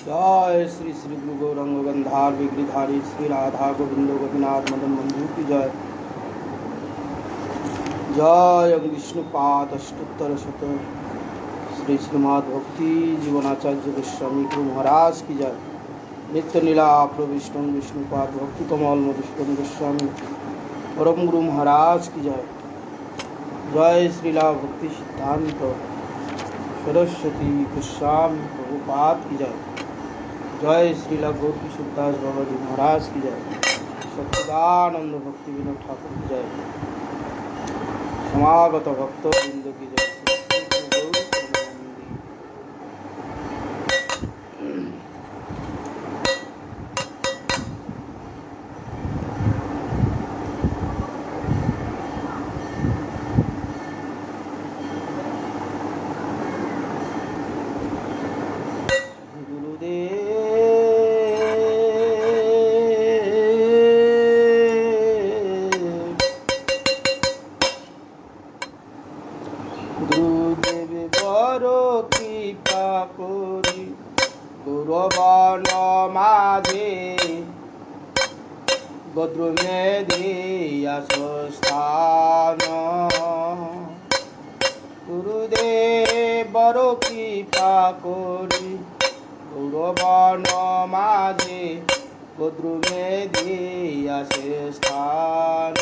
जय श्री श्री गुरु गौरंग गंधार विग्रधारी श्री राधा गोविंद गोपीनाथ मदन बंधु की जय। जय विष्णुपाद अष्टोत्तर शत श्री श्रीमद भक्ति जीवनाचार्य गोस्वामी गुरु महाराज की जय। नित्य नीला प्रविष्णु विष्णुपाद भक्ति कमल मधुसूदन गोस्वामी परम गुरु महाराज की जय। जय श्रीला भक्ति सिद्धांत सरस्वती गोस्वामी प्रभुपाद की जय। जय श्रीला गौर किशोरदास बाबा जी महाराज की जय। सच्चिदानंद भक्ति विनोद ठाकुर की जय। समागत भक्त वृंद की जय। गुरुदेव बड़ो कृपा करी गौरवन माझे गद्र में दिया स्थान। गुरुदेव बड़ो कृपा करी गौरवन माझे गद्र में दिया स्थान।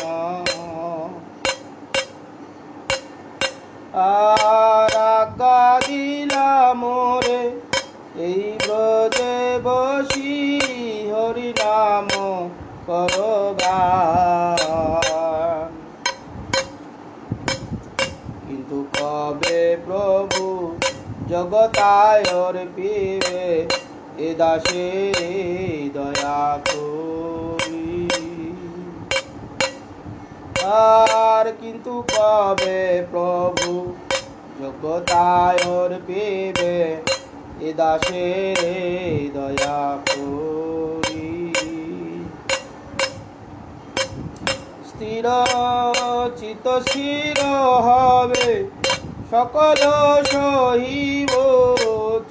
आज्ञा दिला मोरे এই ব্রজে বসি হরি নাম করগান। কিন্তু কবে প্রভু জগতায়র পিবে এ দাসে দয়া করি। আর কিন্তু কবে প্রভু জগতায়র পেবে এ দাসে দয়া করি। স্থির চিত স্থির হবে সকল সহিব।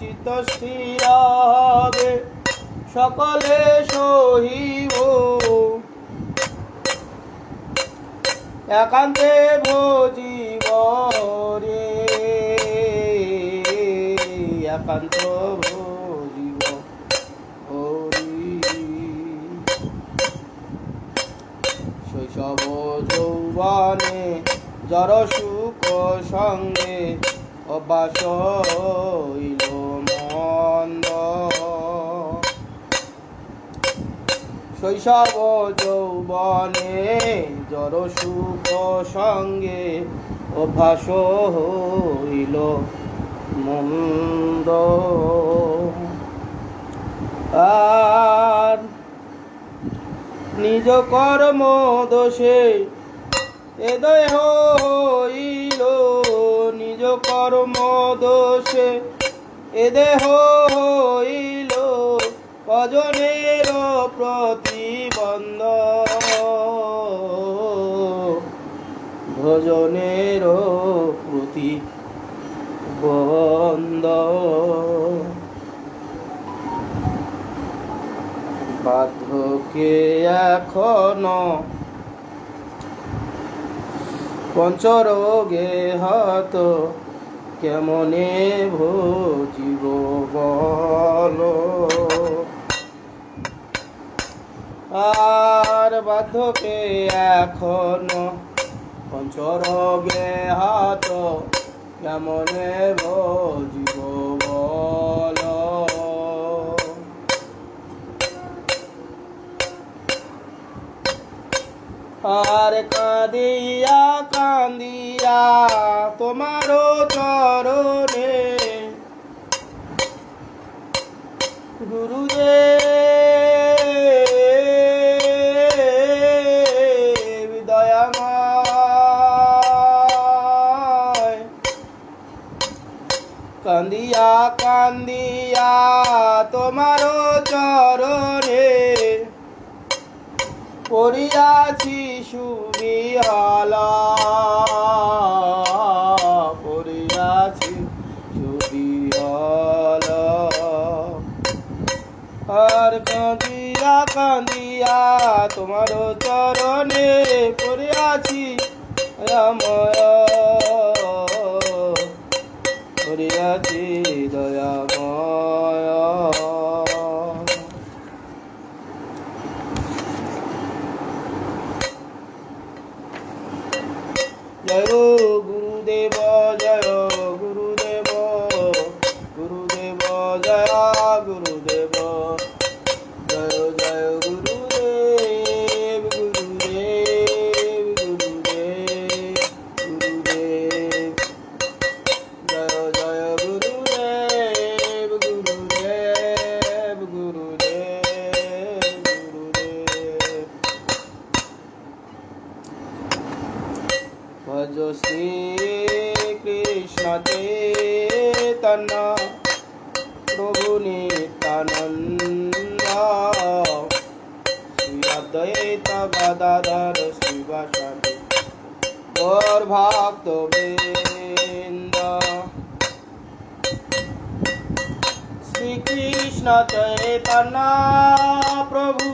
চিত স্থির হবে সকলে সহিব। একান্তে ভজিব রে একান্ত ভজিব হরি। শৈশব যৌবনে জর সুখ সঙ্গে অভ্যাস হইল মন্দ। শৈশব যৌবনে জর সুখ সঙ্গে অভ্যাস হইল মন্দ। আর নিজ কর্ম দোষে এ দেহ হইল। নিজ কর্ম দোষে এ দেহ হইল ভজনের প্রতিবন্ধ। ভজনের প্রতিবন্ধ। বাধ্যকে এখনো পঞ্চরোগে হত কেমনে ভজিব বল। আর বাধ্যকে এখনো পঞ্চরোগে হাত কেমনে ভজিব বল। আর কাঁদিয়া কাঁদিয়া তোমারও চরণে গুরুদেব দয়াময়। কান্দিয়া কান্দিয়া তোমারও চরণে পড়িয়াছি সুবিহলা। পড়িয়াছি সুবিহলা। কাঁদিয়া কাঁদিয়া তোমার চরণে পড়িয়াছি দয়াময়, পড়িয়াছি দয়াময়। জয় গুরুদেব, জয় গুরুদেব, গুরুদেব জয় গুরুদেব, জয় জয় গুরুদেব, গুরুদেব গুরুদেব গুরুদেব, জয় জয় গুরুদেব, গুরুদেব গুরুদেব গুরুদেব। ভজ শ্রী কৃষ্ণ চৈতন্য প্রভু নিত্যানন্দ, শ্রী অদ্বৈত গদাধর শিবাসাদি গৌর ভক্তবৃন্দ। শ্রীকৃষ্ণ চৈতন্য প্রভু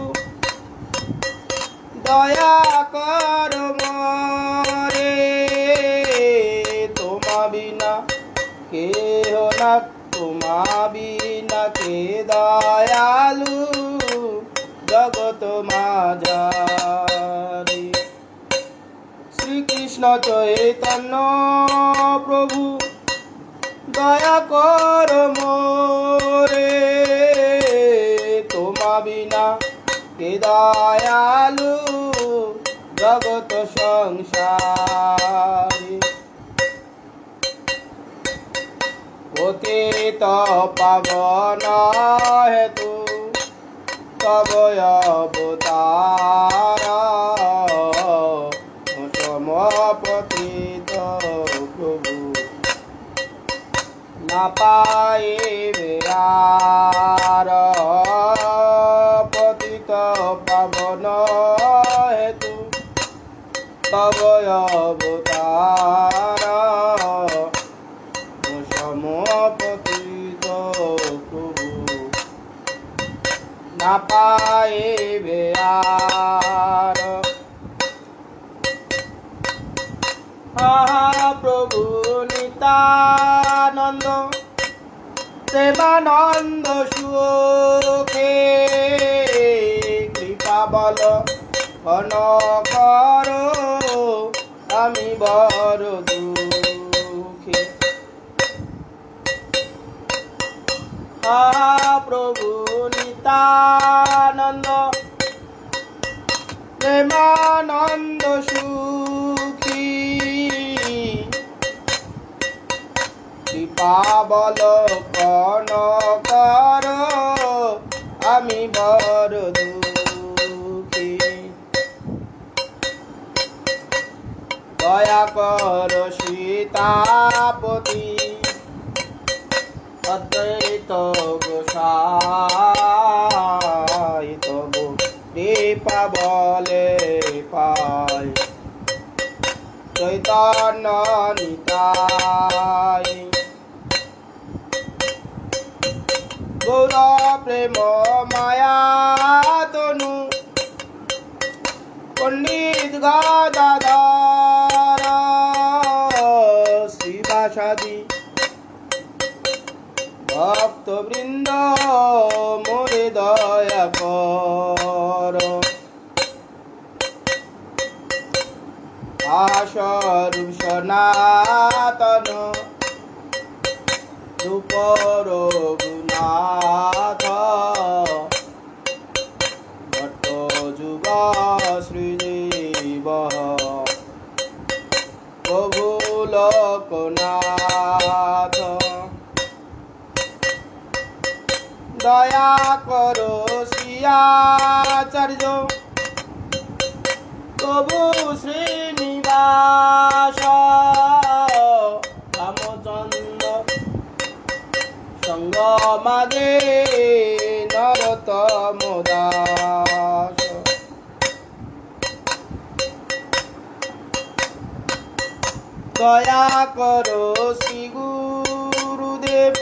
দয়া কর মোরে, তোমা বিনা কেহ না, তোমা বিনা কে দয়ালু জগত মাঝারি। শ্রীকৃষ্ণ চৈতন্য প্রভু দয়া কর মোরে, তোমা বিনা কে দয়ালু জগত সংসারী। পতিত পাবন হেতু তব অবতার, সমপতিত প্রভু না পাইবে আর। পতিত পাবন হেতু তব অবতার, সমপতিত প্রভু না পাইবে আর। প্রভু নিত্যানন্দ প্রেমানন্দ সুখে, কৃপা বল ঘন কর আমি বড় দুঃখে। প্রভু নিত্যানন্দ প্রেমানন্দ সুখী, কৃপা বল ঘন কর আমি বড় দুঃখী। দয়া কর সীতাপতি অদ্বৈত গোসাই, তব কৃপা বলে পাই চৈতন্য নিতাই। গৌর প্রেম মায়া তনু পণ্ডিত গদাধর শিবাসাদি ভক্তবৃন্দ মোরে দয়া কর। আশরূপ সনাতন রূপ রঘুনাথ, ভট্ট যুগ শ্রীজীব প্রভু লোকনাথ। দয়া করো শ্রীয়াচার্য প্রভু শ্রীনিবাস, রামচন্দ্র সঙ্গ মাগে নরোত্তম দাস। দয়া করো শ্রী গুরুদেব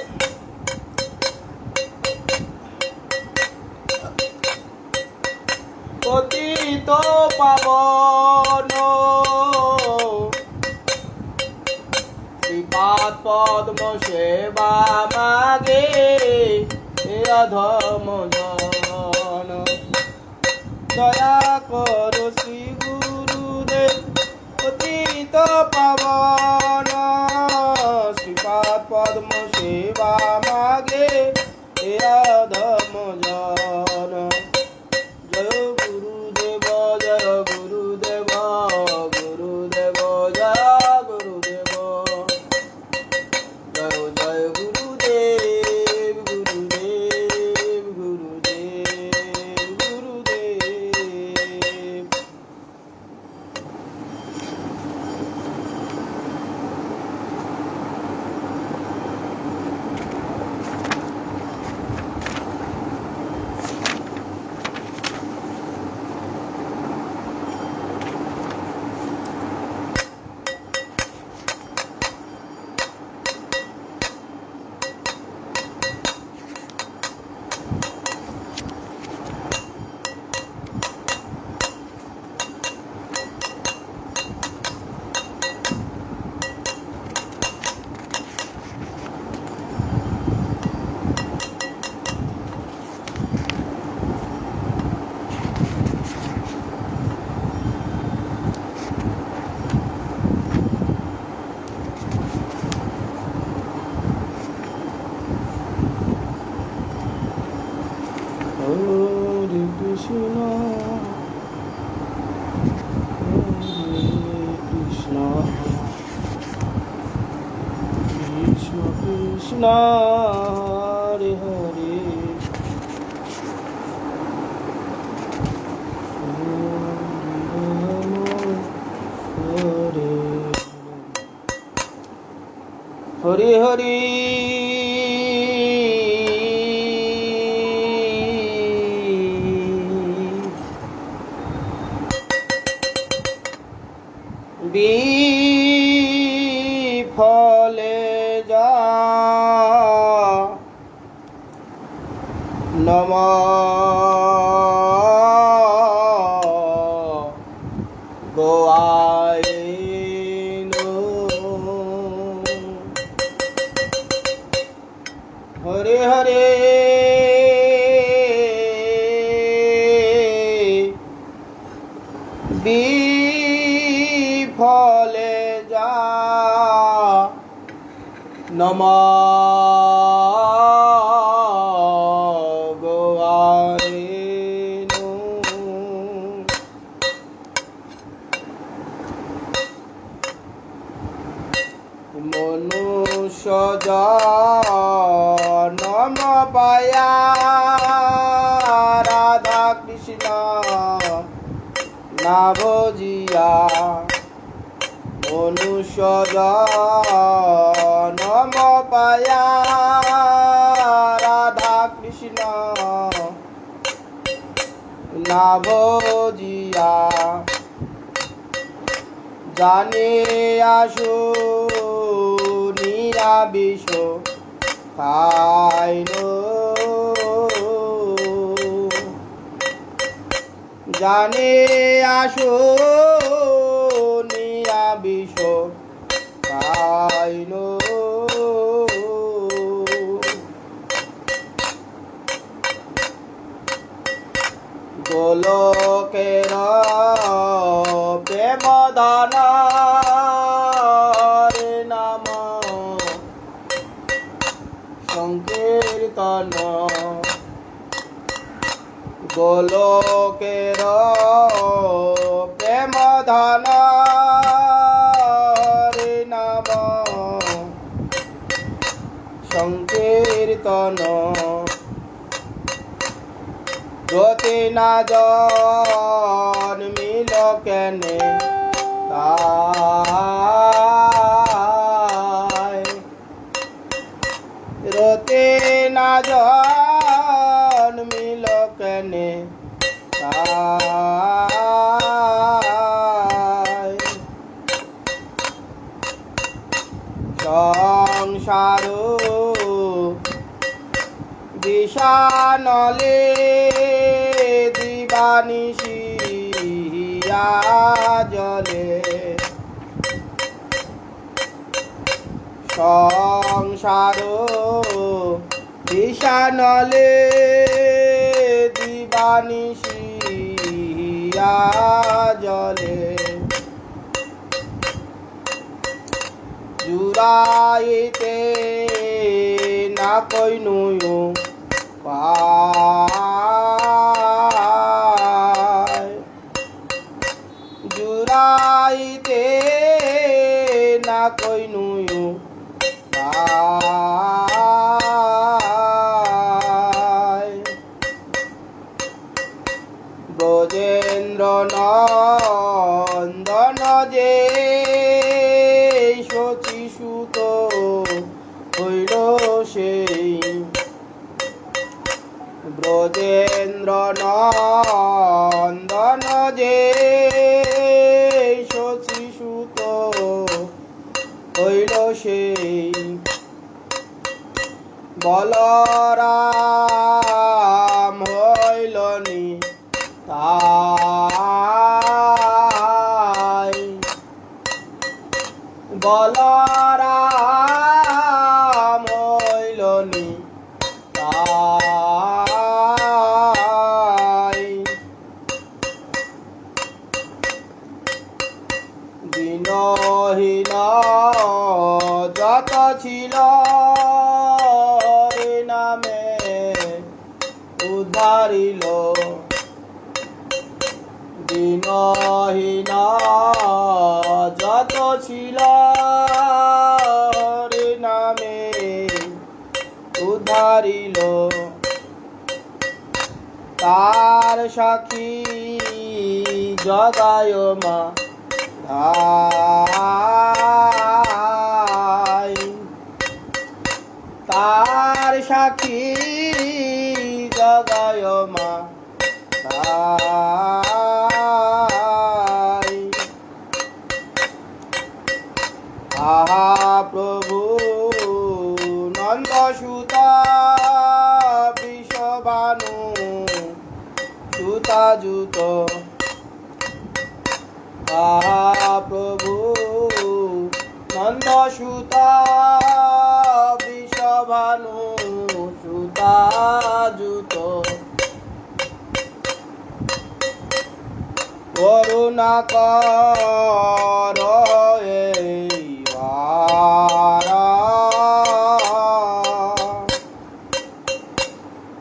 পদ্ম সেবা মাগে এ অধম জন। দয়া করো শ্রী গুরুদেব পতিত পাবন, শ্রীপাদ পদ্ম সেবা মাগে এ অধম জন। জয় গুরুদেব জয় গুরুদেব, গুরুদেব জয় গুরুদেব, জয় জয় গুরুদেব গুরুদেব গুরুদেব গুরুদেব। Hare Krishna, Hare Krishna, Krishna Krishna, Hare Hare, Hare Hare, Hare Hare. বিফলে যা নম গোয়াইনো। হরে হরে বিফলে যা নম গোয়াইনো। মনুষ্য জনম পায়া রাধা কৃষ্ণ না বুঝিয়া, মনুষ্য জনম পায়া রাধা কৃষ্ণ না বুঝিয়া, জানে আসো নিরাবিষ খাইনো। জানে আসো নিরাবিষ খাইনো। গোলকের প্রেম দানার নাম সংকীর্তন। গোলকের প্রেম দানার নাম সংকীর্তন। রতে না জন্মিল কেনে তাই, রতে না জন্মিল কেনে তাই। সংসার বিষানলে দিবানিশিয়া জলে, সংসার বিষানলে দিবানিশিয়া জলে জুড়াইতে না কইনুয়ো পায় জুড়াইতে না কইনুয়ো পায় ব্রজেন্দ্র নন্দন যে শচীসুত হইল সেই ব্রজেন্দ্র নন্দন যে শচীসুত হইল সেই বলরাম হইল নিতাই বলরাম হইল নিতাই দীনহীন যত ছিল নামে উদ্ধারিল দীনহীন যত ছিল নামে উদ্ধারিল তার সাক্ষী জগায় মা ধাই তার সাক্ষী জগায় মা ধাই আহা প্রভু নন্দসুতা বিষবাণু সুতাযুত আহা প্রভু নন্দসুতা বিষবাণু সুতাযুত করুণা কর এইবার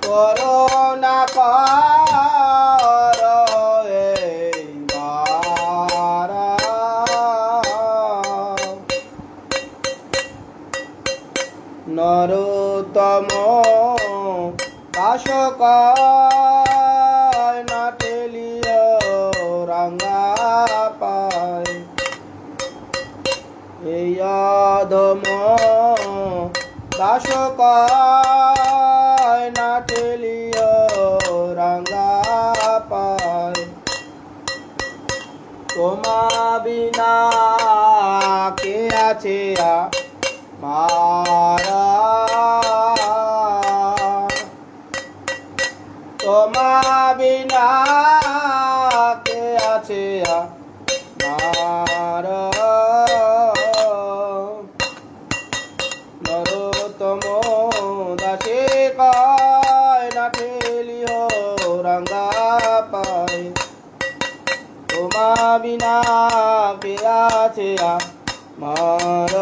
করুণা কর এইবার নরোত্তম দাসক না ঠেলিয় রাঙ্গা পায় এই অধম দাসক না ঠেলিয় রাঙ্গা পায় তোমা বিনা কে আছে মারা তোমা বিনা কে আছে মারা নরোত্তম দাসে কয় না ঠেলিহ রাঙ্গা পায় তোমা বিনা কে আছে মার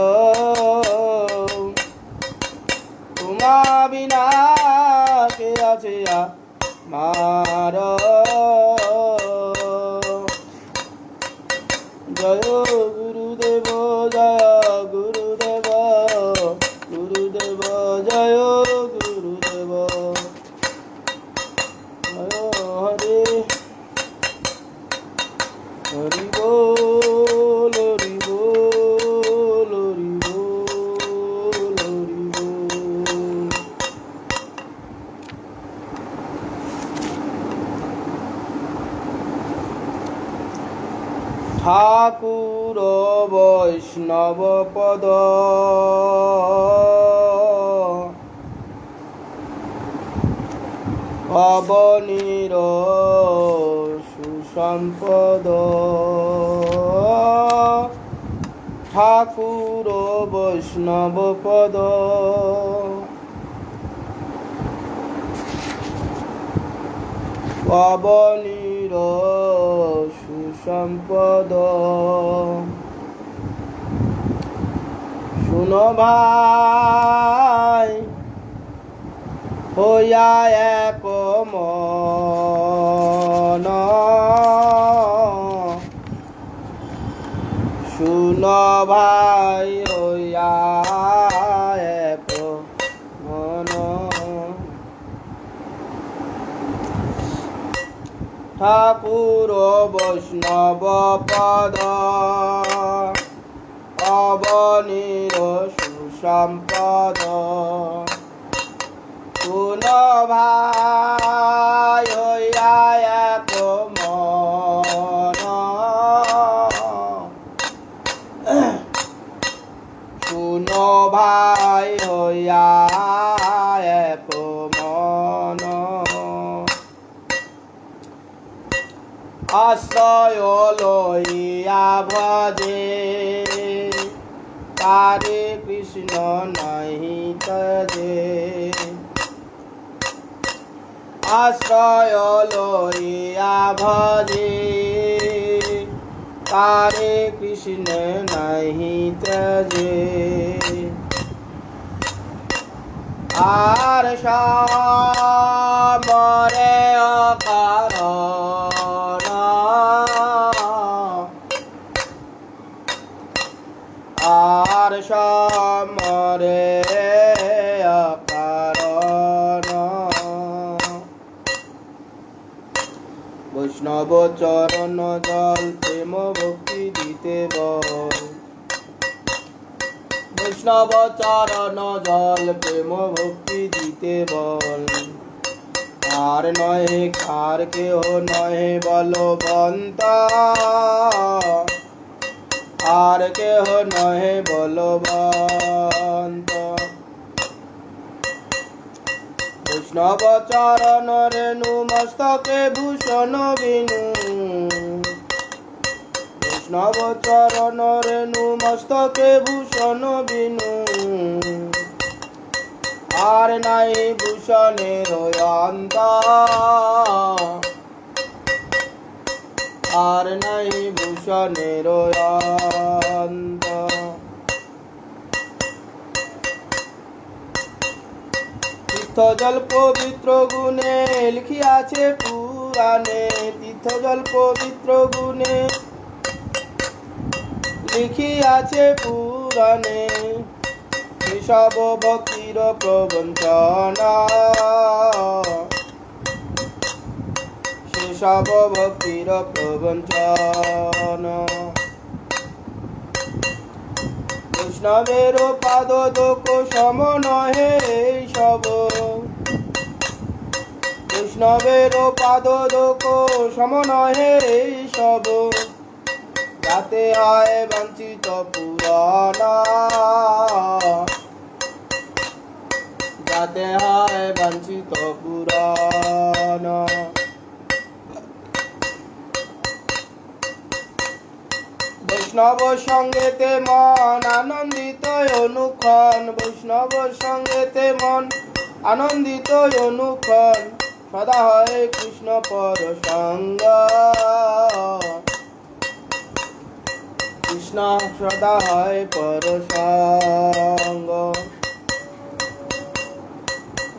তোমা বিনা কে আছে মার জয় গুরুদেব জয় গুরুদেব গুরুদেব জয় গুরুদেব জয় হরে হরি বল হরি বল হরি বল হরি বল। ঠাকুর বৈষ্ণব পদ অবনীর সুসম্পদ ঠাকুর বৈষ্ণব পদ পবনীর সুসম্পদ শুনো ভাই হইয়া এক মন শুনো ভাই হইয়া এক মন ঠাকুর বৈষ্ণব পদ অবনীর সুসম্পদ শুনো ভাই হইয়া এক মন শুনো ভাই হইয়া এক মন আশ্রয় লইয়া ভজে তারে কৃষ্ণ নাহি তজে আশ্রয় লইয়া ভজে তারে কৃষ্ণ নাহি তজে আর সমরে অকারণ আর সমরে অকারণ বৈষ্ণব চরণ জল প্রেম ভক্তি দিতে বল বৈষ্ণব চরণ জল প্রেম ভক্তি দিতে বল আর নহে কার কেহ নহে বলবন্ত আর কেহ নহে বলবন্ত বৈষ্ণব চরণ রেণু মস্তকে ভূষণ বিনু বৈষ্ণব চরণ রেণু মস্তকে ভূষণ বিনু আর নাই ভূষণের অন্ত আর নাই ভূষণের অন্ত তীর্থ জল পবিত্র গুণে লিখিয়াছে পুরাণে তীর্থ জল পবিত্র গুণে লিখিয়াছে পুরাণে সেসব ভক্তির প্রবঞ্চনা সেসব ভক্তির প্রবঞ্চনা বৈষ্ণবের পাদ দোষ সম নহে সব বৈষ্ণবের পাদ দোষ সম নহে সব যাতে হয় বঞ্চিত পুরাণ যাতে হয় বঞ্চিত পুরাণ বৈষ্ণব সঙ্গেতে মন আনন্দিত অনুক্ষণ বৈষ্ণব সঙ্গেতে মন আনন্দিত অনুক্ষণ সদা হয় কৃষ্ণ পর সঙ্গ কৃষ্ণ সদা হয় পর সঙ্গ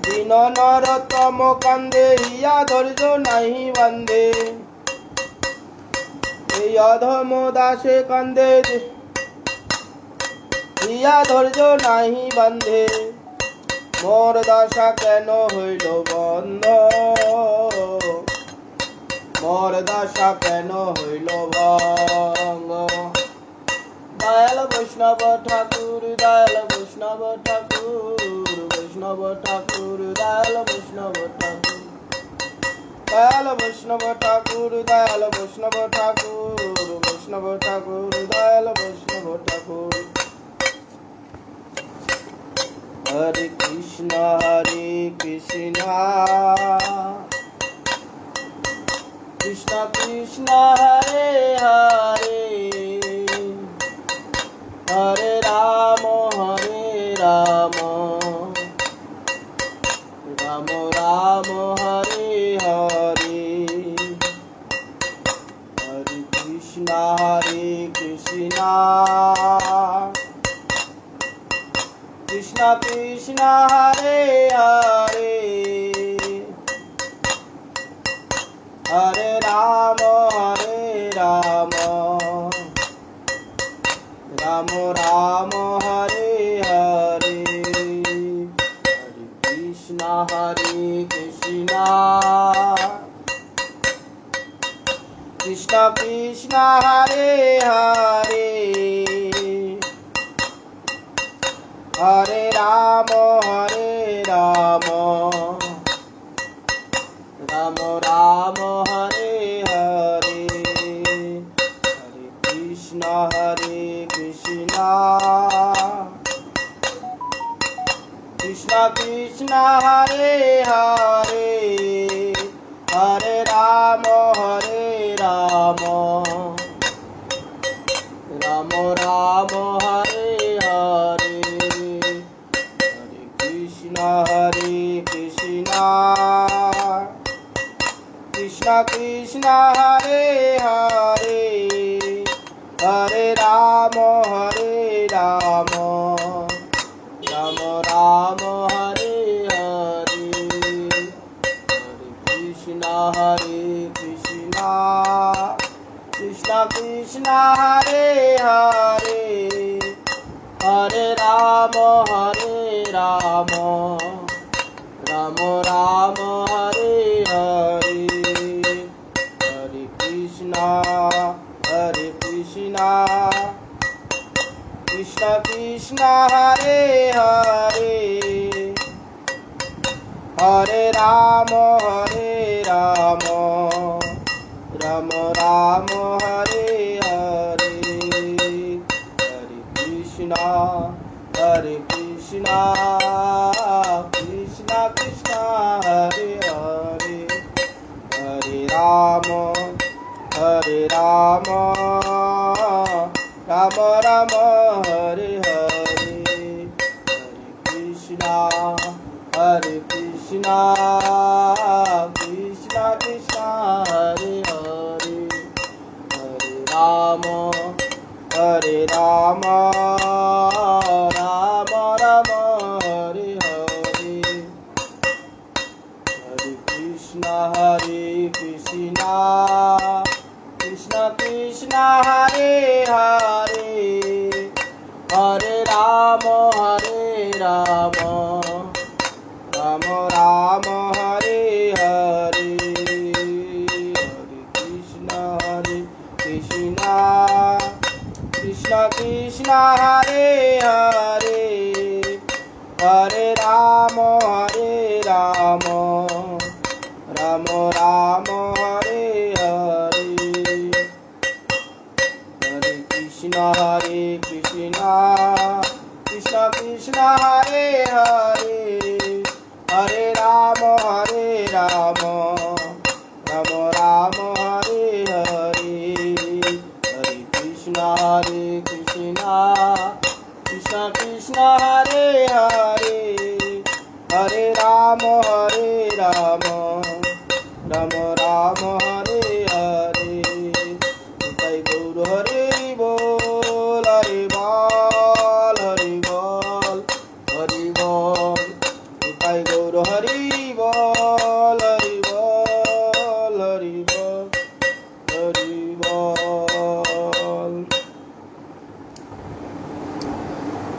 দীন নরতম কান্দে হিয়া ধৈর্য নাহি বান্ধে এই অধম দাসে কান্দে হিয়া ধৈর্য নাহি বান্ধে মোর দশা কেন হইল বন্ধ মোর দশা কেন হইল ভঙ্গ দয়াল বৈষ্ণব ঠাকুর দয়াল বৈষ্ণব ঠাকুর বৈষ্ণব ঠাকুর দয়াল বৈষ্ণব ঠাকুর দয়াল বৈষ্ণব ঠাকুর দয়াল বৈষ্ণব ঠাকুর বৈষ্ণব ঠাকুর দয়াল বৈষ্ণব ঠাকুর হরে কৃষ্ণ কৃষ্ণ কৃষ্ণ হরে হরে कृष्ण हरे हरे हरे राम राम राम हरे हरे हरे कृष्ण कृष्ण कृष्ण हरे हरे हरे राम राम राम हरे हरे हरे कृष्ण कृष्ण कृष्ण हरे हरे हरे राम राम राम हरे हरे हरे कृष्ण कृष्ण कृष्ण हरे हरे हरे राम राम राम हरे हरे हरे कृष्ण कृष्ण कृष्ण हरे हरे हरे राम राम राम हरे हरे हरे कृष्ण कृष्ण कृष्ण हरे हरे हरे राम राम हरे हरे हरे कृष्ण कृष्ण कृष्ण हरे हरे हरे राम राम हरे हरे हरे कृष्ण कृष्ण कृष्ण हरे हरे हरे राम राम हरे हरे हरे कृष्ण कृष्ण कृष्ण हरे हरे हरे राम राम हरे हरे हरे कृष्ण कृष्ण कृष्ण हरे हरे हरे राम राम हरे हरे हरे कृष्ण कृष्ण कृष्ण हरे हरे हरे राम राम हरे हरे हरे कृष्ण कृष्ण कृष्ण हरे हरे हरे राम राम हरे हरे जय गौर हरे बोल हरि बोल हरि बोल हरि बोल जय गौर हरि बोल हरि बोल हरि बोल हरि बोल।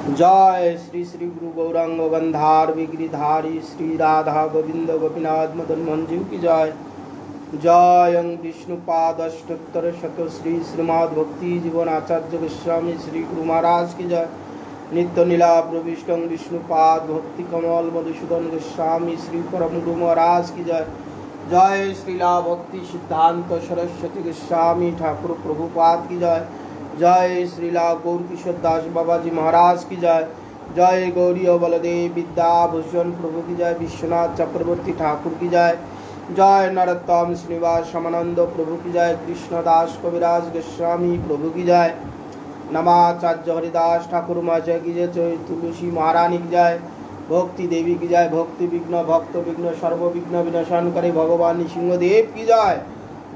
जय श्री श्री गुरु गौरांग बंधार विगिरिधारी श्री राधा गोविंद गोपीनाथ मदन मोहन जी की जय। जय विष्णुपादष्टोत्तर शत श्री श्रीमद् भक्ति जीवन आचार्य गोस्वामी श्री गुरु महाराज की जय। नित्य नीला प्रविष्टं विष्णुपाद भक्ति कमल मधुसूदन गोस्वामी श्री परम गुरु महाराज की जय। जय श्रीला भक्ति सिद्धांत सरस्वती गोस्वामी ठाकुर प्रभुपाद की जय। जय श्रीला गौर किशोर दास बाबा जी महाराज की जय। जय गौरी बलदेव विद्याभूषण प्रभु की जय। विश्वनाथ चक्रवर्ती ठाकुर की जय। जय नरोत्तम श्रीनिवास समानंद प्रभु की जय। कृष्णदास कविराज गोस्वामी प्रभु की जय। नमाचार्य हरिदास ठाकुर महाशय की जय। तुलसी महारानी की जय। भक्ति देवी की जय। भक्ति विघ्न भक्त विघ्न सर्व विघ्न विनाशन करे भगवान सिंहदेव की जय।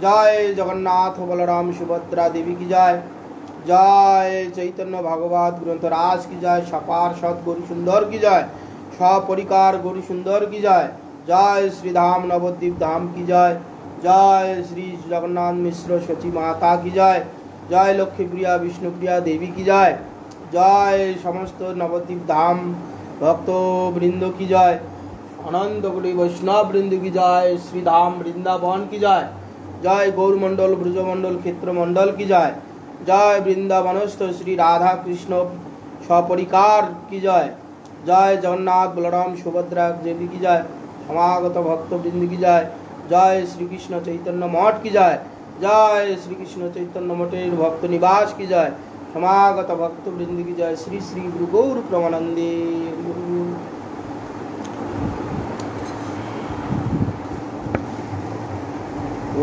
जय जगन्नाथ बलराम सुभद्रा देवी की जय। जय चैतन्य भागवत ग्रंथ राज की जय। सपार सत गौरी सुंदर की जय। सपरिकार गौरी सुंदर की जय। जय श्री धाम नवद्वीप धाम की जय। जय श्री जगन्नाथ मिश्र सची माता की जय। जय लक्ष्मी प्रिया विष्णु प्रिया देवी की जय। जय समस्त नवद्वीप धाम भक्तों वृंद की जय। अनंत कोटि वैष्णव वृंद की जय। श्री धाम वृंदावन की जय। जय गौर मंडल ब्रज मंडल क्षेत्र मंडल की जय। जय वृंदावनस्थ श्री राधा कृष्ण सपरिकार की जय। जय जगन्नाथ बलराम सुभद्रा देवी की जय। समागत भक्त वृंद की जय। जय श्री कृष्ण चैतन्य मठ की जय। जय श्री कृष्ण चैतन्य मठेर भक्त निवास की जय। समागत भक्त वृंद की जय। श्री श्री गुरु गौर प्रमानंदे।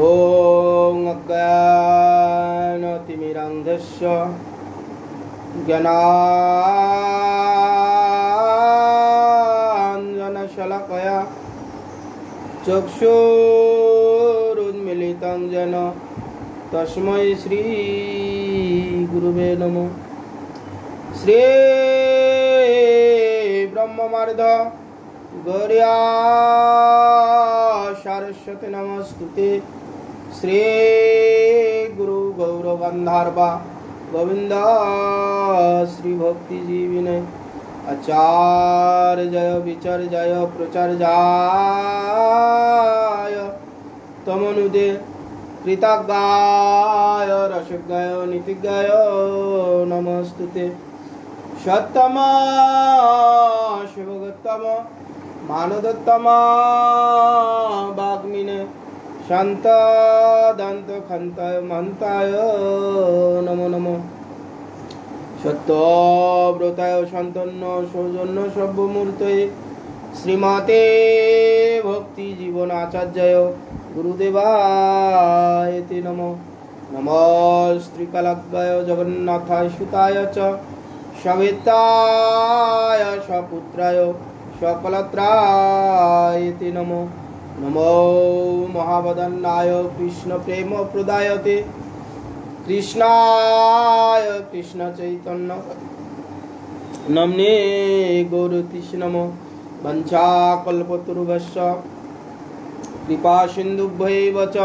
ओम अज्ञानतिमिरान्धस्य ज्ञानाञ्जनशलाकया चक्षुरुन्मीलितं येन तस्मै श्री गुरुवे नमः। श्री ब्रह्ममार्ध गौर्या सरस्वती नमस्तुते। श्री गुरु गौरवंधारवा गोविंद श्री भक्ति जीविने आचार्य जय विचार जय प्रचार जय तमनुदे कृतज्ञाय रसज्ञाय नीतिज्ञाय नमस्तुते। सत्तम शिवगोत्तम मानदोत्तम वाग्मिने शांत दंत खंताय महंताय नमो नमो। सत्यव्रताय शांतन्न सौजन्य सर्वमूर्तये श्रीमते भक्ति जीवन आचार्याय गुरुदेवाय ते नमो। नमस्त्रिकालाग्राय जगन्नाथाय सुताय च सवेताय सपुत्राय सकलत्राय ते नमो। नमो महावदन्नाय कृष्ण प्रेम प्रदायते कृष्णाय कृष्ण चैतन्य नमने गौरतीश नमो। वंशाकल्पतरुभ्यश्च कृपा सिन्धुभ्यैव च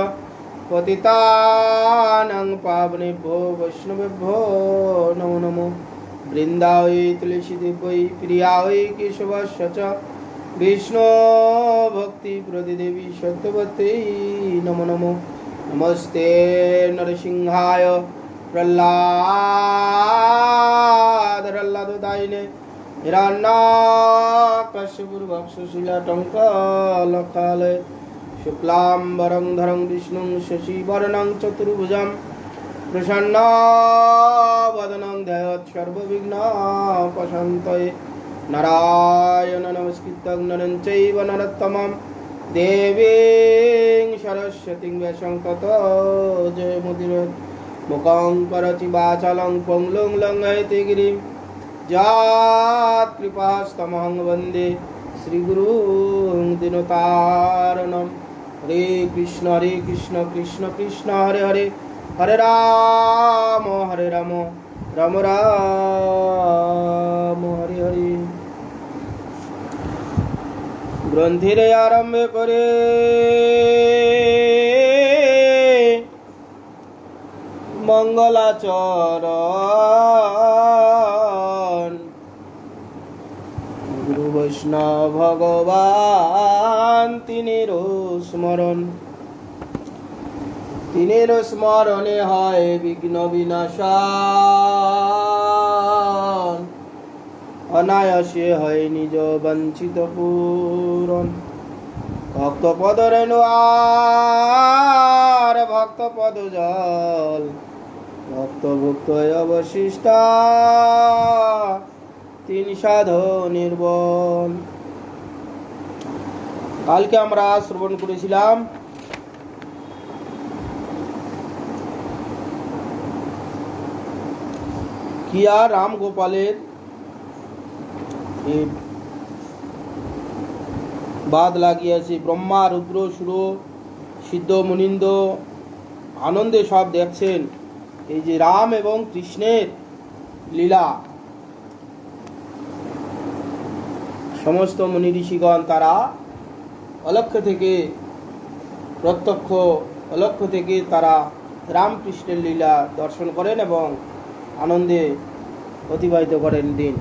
पतितानां पावनेभ्यो वैष्णवेभ्यो नमो नमो। वृन्दावै तुलसीदेव्यै प्रियायै केशवस्य च विष्णु भक्ति प्रदेवी सत्यवत्यै नमो नमो। नमस्ते नरसिंहाय प्रह्लाददायिने हिरण्यकश्यपुर्भक्षशिलाटङ्कलकालये शुक्लाम्बरं धरं विष्णुं शशिवर्णं चतुर्भुजं प्रसन्नवदनं ध्यायेत् सर्वविघ्नोपशान्तये। नारायण नमस्कृत्य नरं चैव नरोत्तमं देवीं सरस्वतीं व्यासं ततो जयमुदीरयेत्। मुखं करोति वाचालं पङ्गुं लङ्घयते गिरिं यत्कृपास्तमहं वन्दे श्रीगुरुं दीनतारिणं। हरे कृष्ण कृष्ण कृष्ण हरे हरे हरे राम राम राम हरे हरे। ग्रंथेर आरम्भ करे मंगलाचरण गुरु वैष्णव भगवान तिनेरो स्मरण। तिनेर स्मरणे হয় বিঘ্ন বিনাশন অনায়াসে হয় নিজ বঞ্চিত পূরণ। ভক্ত পদ রেণু আর ভক্ত পদ জল ভক্ত ভুক্ত অবশিষ্ট তিন সাধু নির্বল। কালকে আমরা শ্রবণ করেছিলাম কিয়া রাম গোপালের বাদ লাগিয়েছে। ব্রহ্মা রুদ্র সুর সিদ্ধ মুনিন্দ আনন্দে সব দেখছেন। এই যে রাম এবং কৃষ্ণের লীলা, সমস্ত মুনি ঋষিগণ তারা অলক্ষ্য থেকে প্রত্যক্ষ, অলক্ষ্য থেকে তারা রামকৃষ্ণের লীলা দর্শন করেন এবং আনন্দে অতিবাহিত করেন দিন।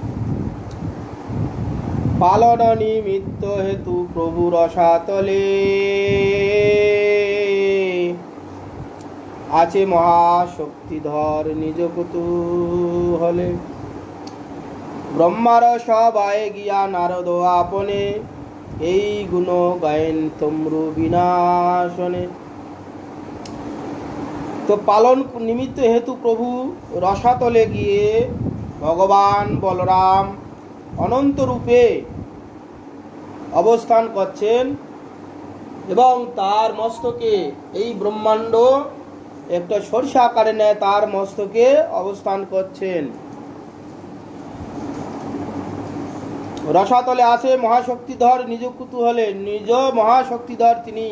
পালন নিমিত্ত হেতু প্রভু রসাতলে, আছে মহাশক্তিধর নিজ কুতূহলে। ব্রহ্মার সবাই গিয়া নারদ আপনে, এই গুণ গায়েন তম্রু বিনাশনে। তো পালন নিমিত্ত হেতু প্রভু রসাতলে গিয়ে ভগবান বলরাম অনন্ত রূপে অবস্থান করছেন এবং তার মস্তকে এই ব্রহ্মাণ্ড একটা সরিষা আকারে নেয়, তার মস্তকে অবস্থান করছেন। রসাতলে আছে মহাশক্তিধর নিজ কুতূহলে, নিজ মহাশক্তিধর তিনি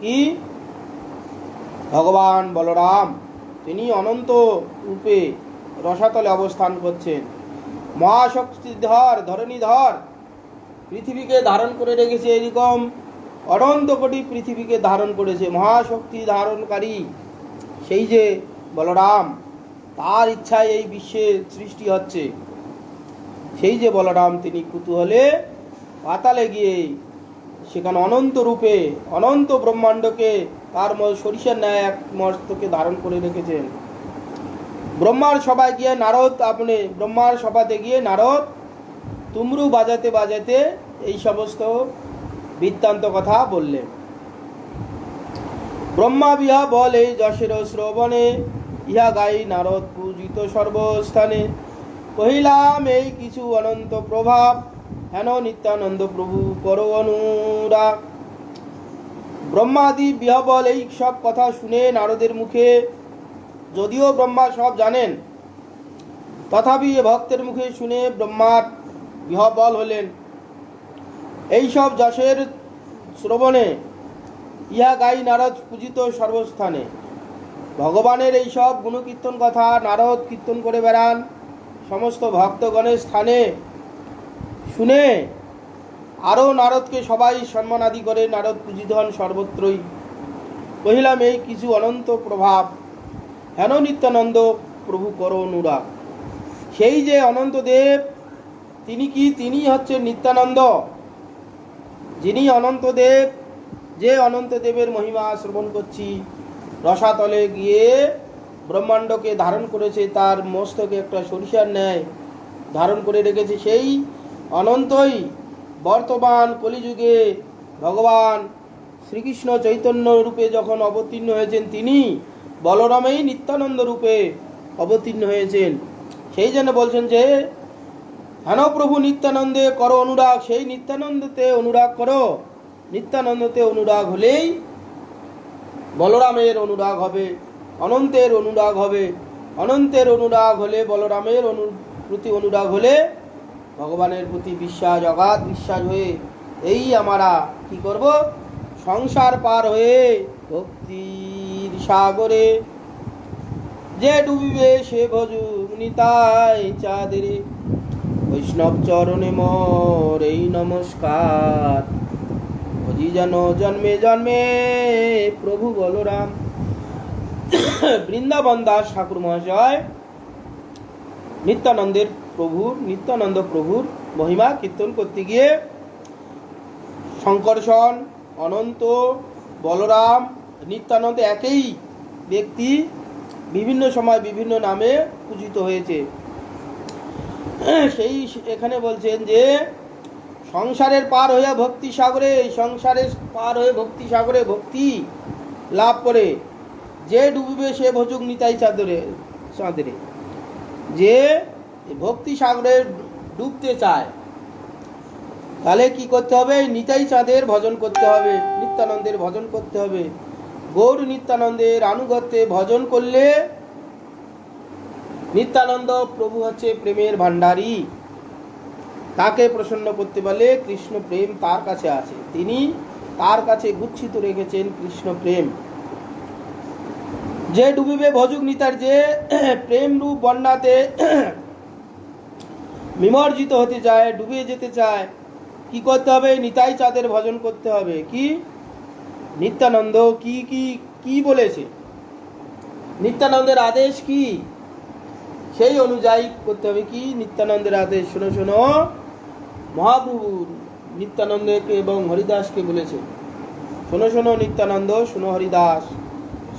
কি? ভগবান বলরাম, তিনি অনন্ত রূপে রসাতলে অবস্থান করছেন। মহাশক্তিধর, ধরণীধর, পৃথিবীকে ধারণ করে রেখেছে, এরকম অনন্ত কোটি পৃথিবীকে ধারণ করেছে। মহাশক্তি ধারণকারী সেই যে বলরাম, তার ইচ্ছায় এই বিশ্বের সৃষ্টি হচ্ছে। সেই যে বলরাম তিনি কুতূহলে পাতালে গিয়ে সেখানে অনন্ত রূপে অনন্ত ব্রহ্মাণ্ডকে তার সরিষার ন্যায় এক মস্তকে ধারণ করে রেখেছেন। ব্রহ্মার সভায় গিয়ে নারদ, আপনি ব্রহ্মার সভাতে গিয়ে নারদ তুমরু বাজাতে বাজাতে এই সমস্ত বৃত্তান্ত কথা বললেন। ব্রহ্মা বিহা বলে যশের শ্রবণে, ইহা গাই নারদ পূজিত সর্বস্থানে। কহিলাম এই কিছু অনন্ত প্রভাব, হেন নিত্যানন্দ প্রভু কর অনুরাগ। ব্রহ্মাদি বিহবল এই সব কথা শুনে নারদের মুখে, যদিও ব্রহ্মা সব জানেন তথাপি ভক্তের মুখে শুনে ব্রহ্মার বিহবল হলেন। এই সব যশের শ্রবণে, ইহা গাই নারদ পূজিত সর্বস্থানে। ভগবানের এই সব গুণকীর্তন কথা নারদ কীর্তন করে বেড়ান সমস্ত ভক্তগণের স্থানে। শুনে আরও নারদকে সবাই সম্মান আদি করে, নারদ পূজিত হন সর্বত্রই। কহিলাম এই কিছু অনন্ত প্রভাব, হেন নিত্যানন্দ প্রভু কর অনুরাগ। সেই যে অনন্তদেব, তিনি কি? তিনি হচ্ছে নিত্যানন্দ, যিনি অনন্তদেব। যে অনন্তদেবের মহিমা শ্রবণ করছি, রসাতলে গিয়ে ব্রহ্মাণ্ডকে ধারণ করেছে, তার মস্তকে একটা সরিষার ন্যায় ধারণ করে রেখেছে। সেই অনন্তই বর্তমান কলিযুগে ভগবান শ্রীকৃষ্ণ চৈতন্য রূপে যখন অবতীর্ণ হয়েছেন, তিনি বলরামেই নিত্যানন্দ রূপে অবতীর্ণ হয়েছেন। সেই জন্য বলছেন যে হেন প্রভু নিত্যানন্দে করো অনুরাগ। সেই নিত্যানন্দতে অনুরাগ করো। নিত্যানন্দতে অনুরাগ হলেই বলরামের অনুরাগ হবে, অনন্তের অনুরাগ হবে। অনন্তের অনুরাগ হলে, বলরামের প্রতি অনুরাগ হলে ভগবানের প্রতি বিশ্বাস, অগাধ বিশ্বাস হয়ে এই আমরা কি করব? সংসার পার হয়ে ভক্তির সাগরে যে ডুবিবে সে ভজুক নিতাই চাঁদেরে। বৈষ্ণব চরণে মোর এই নমস্কার, ভজি যেন জন্মে জন্মে প্রভু বলরাম। বৃন্দাবন দাস ঠাকুর মহাশয় নিত্যানন্দ প্রভুর মহিমা কীর্তন করতে গিয়ে শঙ্কর্ষণ, অনন্ত, বলরাম, নিত্যানন্দ একই ব্যক্তি বিভিন্ন সময় বিভিন্ন নামে পূজিত হয়েছে। সেই এখানে বলছেন যে সংসারের পার হয়ে ভক্তি সাগরে, সংসারের পার হয়ে ভক্তি সাগরে ভক্তি লাভ করে যে ডুববে সে ভজুক নিতাই চাঁদরে। যে ভক্তি সাগরে ডুবতে চায় তাহলে কি করতে হবে? নিতাই চাঁদের ভজন করতে হবে, নিত্যানন্দের ভজন করতে হবে। গৌর নিত্যানন্দের আনুগত্যে ভজন করলে নিত্যানন্দ প্রভু হচ্ছে প্রেমের ভাণ্ডারী। তাকে প্রসন্ন করতে পারলে কৃষ্ণ প্রেম তার কাছে আছে, তিনি তার কাছে গুচ্ছিত রেখেছেন কৃষ্ণ প্রেম। যে ডুবিবে ভজুক নিতার, যে প্রেম রূপ বন্যাতে বিমর্জিত হতে চায়, ডুবিয়ে যেতে চায়, কি করতে হবে? নিতাই চাঁদের ভজন করতে হবে। কি নিত্যানন্দ কি কি কি বলেছে, নিত্যানন্দের আদেশ কি, সেই অনুযায়ী করতে হবে। কি নিত্যানন্দের আদেশ? শোনো শোনো, মহাপ্রভু নিত্যানন্দকে এবং হরিদাসকে বলেছে, শোনো শোনো নিত্যানন্দ, শোনো হরিদাস,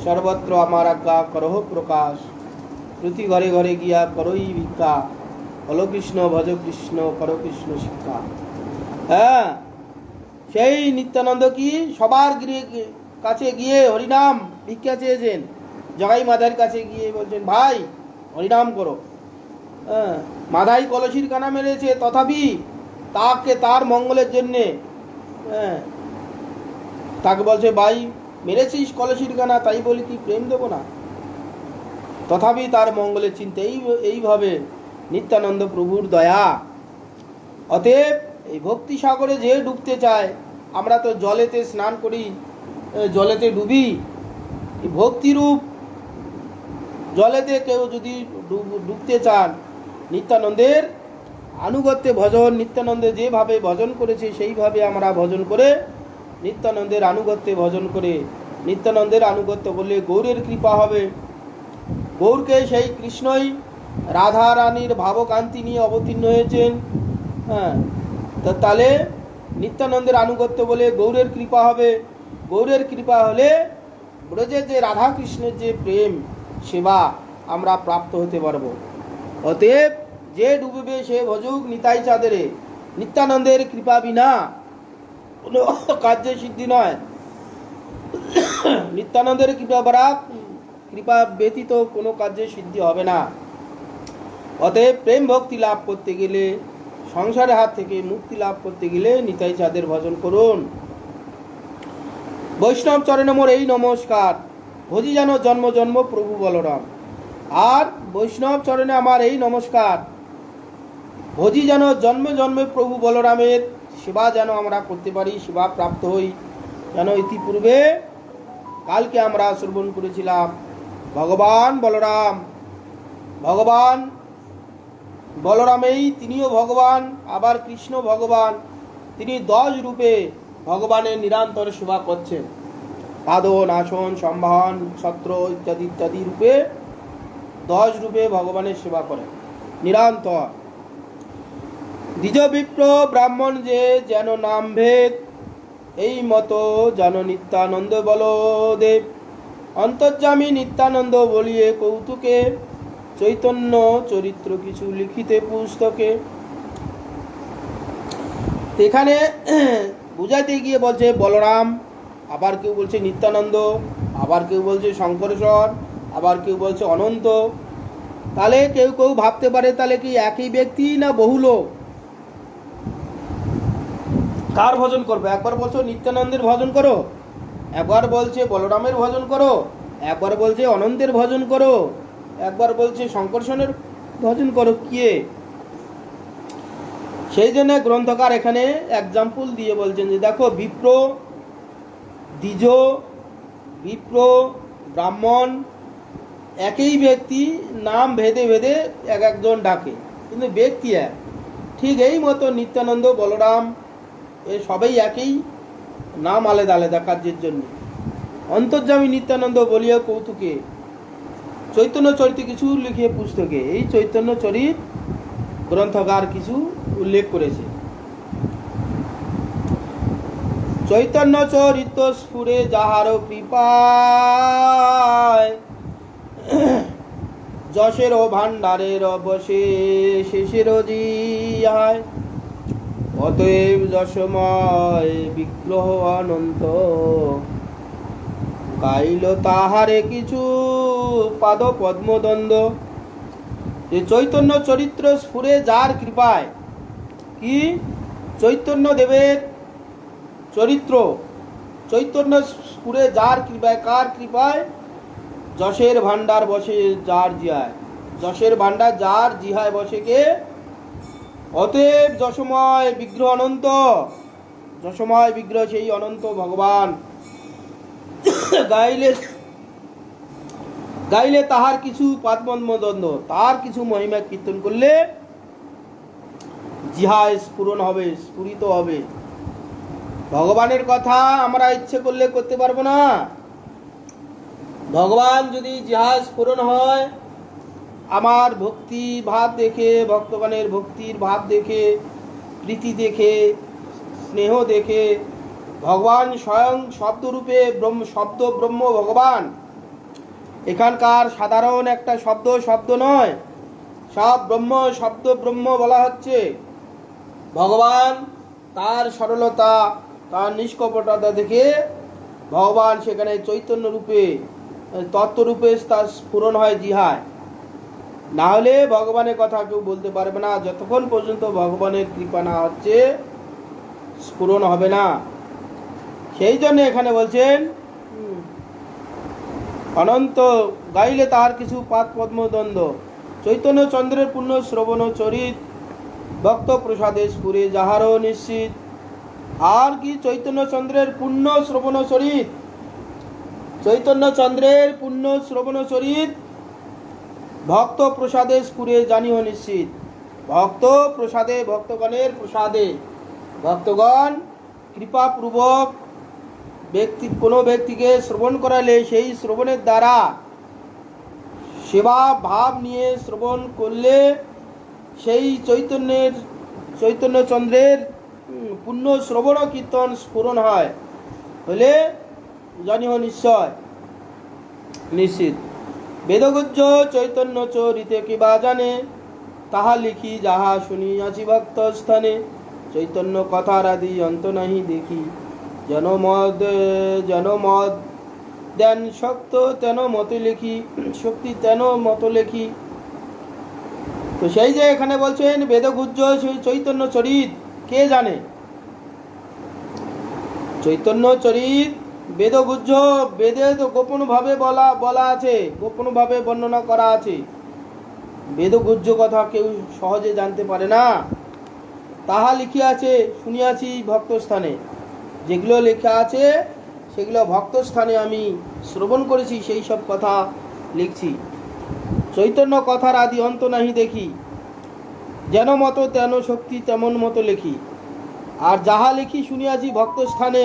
সর্বত্র আমার আজ্ঞা করহ প্রকাশ, প্রতি ঘরে ঘরে গিয়া করই ভিক্ষা, হলো কৃষ্ণ ভজ কৃষ্ণ কর কৃষ্ণ শিক্ষা। হ্যাঁ, সেই নিত্যানন্দ কি সবার কাছে গিয়ে হরিনাম ভিক্ষা চেয়েছেন। জগাই মাধার কাছে গিয়ে বলছেন, ভাই হরিনাম করো। হ্যাঁ, মাধাই কলসির কানা মেরেছে, তথাপি তাকে তার মঙ্গলের জন্যে, হ্যাঁ, তাকে বলছে, ভাই মেরেছিস কলসির কানা, তাই বলি কি প্রেম দেবো না? তথাপি তার মঙ্গলের চিন্তা। এইভাবে নিত্যানন্দ প্রভুর দয়া। অতএব এই ভক্তি সাগরে যে ডুবতে চায়, আমরা তো জলেতে স্নান করি, জলেতে ডুবি, ভক্তিরূপ জলেতে কেউ যদি ডুবতে চান, নিত্যানন্দের আনুগত্যে ভজন, নিত্যানন্দে যেভাবে ভজন করেছে সেইভাবে আমরা ভজন করে, নিত্যানন্দের আনুগত্যে ভজন করে, নিত্যানন্দের আনুগত্য বললে গৌরের কৃপা হবে। গৌরকে সেই কৃষ্ণই রাধা রানীর ভাবকান্তি নিয়ে অবতীর্ণ হয়েছেন। হ্যাঁ, তাহলে নিত্যানন্দের আনুগত্য বলে গৌরের কৃপা হবে। গৌরের কৃপা হলে ব্রজের যে রাধা কৃষ্ণের যে প্রেম সেবা আমরা প্রাপ্ত হতে পারবো। অতএব যে ডুববে সে ভজুক নিতাই চাঁদেরে। নিত্যানন্দের কৃপা বিনা কোনো কার্যে সিদ্ধি নয়। নিত্যানন্দের কৃপা ব্যতীত কোনো কার্যে সিদ্ধি হবে না। অতএব প্রেম ভক্তি লাভ করতে গেলে, সংসারের হাত থেকে মুক্তি লাভ করতে গেলে নিতাই চাঁদের ভজন করুন। বৈষ্ণব চরণে মোর এই নমস্কার, ভজি যেন জন্ম জন্ম প্রভু বলরাম। আর বৈষ্ণব চরণে আমার এই নমস্কার, ভজি যেন জন্ম জন্মে প্রভু বলরামের সেবা যেন আমরা করতে পারি, সেবা প্রাপ্ত হই। যেন ইতিপূর্বে কালকে আমরা শ্রবণ করেছিলাম, ভগবান বলরামেই তিনিও ভগবান, আবার কৃষ্ণ ভগবান। তিনি 10 রূপে ভগবানের নিরন্তর সেবা করছেন। পাদন, আসন, সম্বাহন, ছত্র ইত্যাদি ইত্যাদি রূপে 10 রূপে ভগবানের সেবা করেন নিরন্তর। দ্বিজ বিপ্র ব্রাহ্মণ যে যেন নাম ভেদ, এই মতো যেন নিত্যানন্দ বলদেব। অন্তর্যামী নিত্যানন্দ বলিয়ে কৌতুকে, চৈতন্য চরিত্র কিছু লিখিতে পুস্তকে। এখানে বুঝাইতে গিয়ে বলছে বলরাম, আবার কেউ বলছে নিত্যানন্দ, আবার কেউ বলছে শঙ্করেশ্বর, আবার কেউ বলছে অনন্ত। তাহলে কেউ কেউ ভাবতে পারে তাহলে কি একই ব্যক্তি না বহু লোক? কার ভজন করবে? একবার বলছো নিত্যানন্দের ভজন করো, একবার বলছে বলরামের ভজন করো, একবার বলছে অনন্তের ভজন করো, একবার বলছে শঙ্করসনের ভজন করো। কে? সেই জন্য গ্রন্থকার এখানে এক্সাম্পল দিয়ে বলছেন যে দেখো, দ্বিজ, বিপ্র, ব্রাহ্মণ একই ব্যক্তি, নাম ভেদে ভেদে এক একজন ডাকে, কিন্তু ব্যক্তি এক। ঠিক এই মতো নিত্যানন্দ, বলরাম এ সবাই একই, নাম আলাদা আলাদা কার্যের জন্য। অন্তর্যামী নিত্যানন্দ বলিয়া কৌতুকে, চৈতন্য চরিত্র কিছু লিখিয়ে পুস্তকে। এই চৈতন্য চরিত গ্রন্থকার কিছু উল্লেখ করেছে। চৈতন্য চরিত্র স্ফুরে যাহার কৃপায়, যশের ভাণ্ডারের বসে শেষের জিয়ায়। অতএব যশময় বিগ্রহ অনন্ত, গাইল তাহারে কিছু পাদ পদ্মদ্বন্দ্ব। যে চৈতন্য চরিত্র স্ফুরে যার কৃপায়, কি চৈতন্য দেবের চরিত্র, চৈতন্য স্ফুরে যার কৃপায়, কার কৃপায়? যশের ভাণ্ডার বসে যার জিহায়। যশের ভাণ্ডার যার জিহায় বসে কে? অতএব যশময় বিগ্রহ অনন্ত, যশময় বিগ্রহ সেই অনন্ত ভগবান। গাইলে গাইলে তাহার কিছু পাদপদ্মদ্বন্দ্ব, তার কিছু মহিমা কীর্তন করলে জিহায় স্ফুরণ হবে, স্ফুরিত হবে। ভগবানের কথা আমরা ইচ্ছে করলে করতে পারবো না। ভগবান যদি জিহায় স্ফুরণ হয়, আমার ভক্তি ভাব দেখে, ভক্তগণের ভক্তির ভাব দেখে, প্রীতি দেখে, স্নেহ দেখে, ভগবান স্বয়ং শব্দরূপে শব্দ ব্রহ্ম ভগবান, এখানকার সাধারণ একটা শব্দ নয়, সব ব্রহ্ম, শব্দ ব্রহ্ম বলা হচ্ছে। ভগবান তার সরলতা, তার নিষ্কপটতা দেখে ভগবান সেখানে চৈতন্য রূপে, তত্ত্বরূপে তার স্ফুরণ হয় জিহায়। না হলে ভগবানের কথা কেউ বলতে পারবে না। যতক্ষণ পর্যন্ত ভগবানের কৃপা না হচ্ছে, স্ফুরণ হবে না। সেই জন্য এখানে বলছেন অনন্ত গাইলে তাহার কিছু পাদ পদ্মদ্বন্দ্ব, চৈতন্য চন্দ্রের পূর্ণ শ্রবণ চরিত, ভক্ত প্রসাদে স্ফুরে যাহারও নিশ্চিত। আর কি চৈতন্য চন্দ্রের পূর্ণ শ্রবণ চরিত, চৈতন্য চন্দ্রের পূর্ণ শ্রবণ চরিত, ভক্ত প্রসাদে স্ফুরে জানিও নিশ্চিত। ভক্ত প্রসাদে, ভক্তগণের প্রসাদে, ভক্তগণ কৃপাপূর্বক কোনো ব্যক্তিকে শ্রবণ করালে সেই শ্রবণের দ্বারা সেবা ভাব নিয়ে শ্রবণ করলে সেই চৈতন্য চন্দ্রের পূর্ণ শ্রবণ কীর্তন স্ফুরণ হয়, হলে জানিও নিশ্চিত। বেদগুজ্জ চৈতন্য চরিতে কিবা জানে, তাহা লিখি যাহা শুনিয়াছি ভক্ত স্থানে। চৈতন্য কথার আদি অন্ত নাহি দেখি, জনমদ দেন শক্ত তেন মতে লিখি, শক্তি তেন মত লিখি। তো সেই যে এখানে বলছেন বেদগুজ্জ সেই চৈতন্য চরিত কে জানে? চৈতন্য চরিত বেদগুজ্জ, বেদে তো গোপন ভাবে বলা আছে, গোপন ভাবে বর্ণনা করা আছে। বেদগুজ্জ কথা কেউ সহজে জানতে পারে না। তাহা লিখিয়াছে শুনিয়াছি ভক্ত স্থানে, যেগুলো লেখা আছে সেগুলো ভক্ত স্থানে আমি শ্রবণ করেছি, সেই সব কথা লিখছি। চৈতন্য কথার আদি অন্ত নাহি দেখি, যেন মতো তেন শক্তি তেমন মতো লিখি। আর যাহা লিখি শুনিয়াছি ভক্ত স্থানে,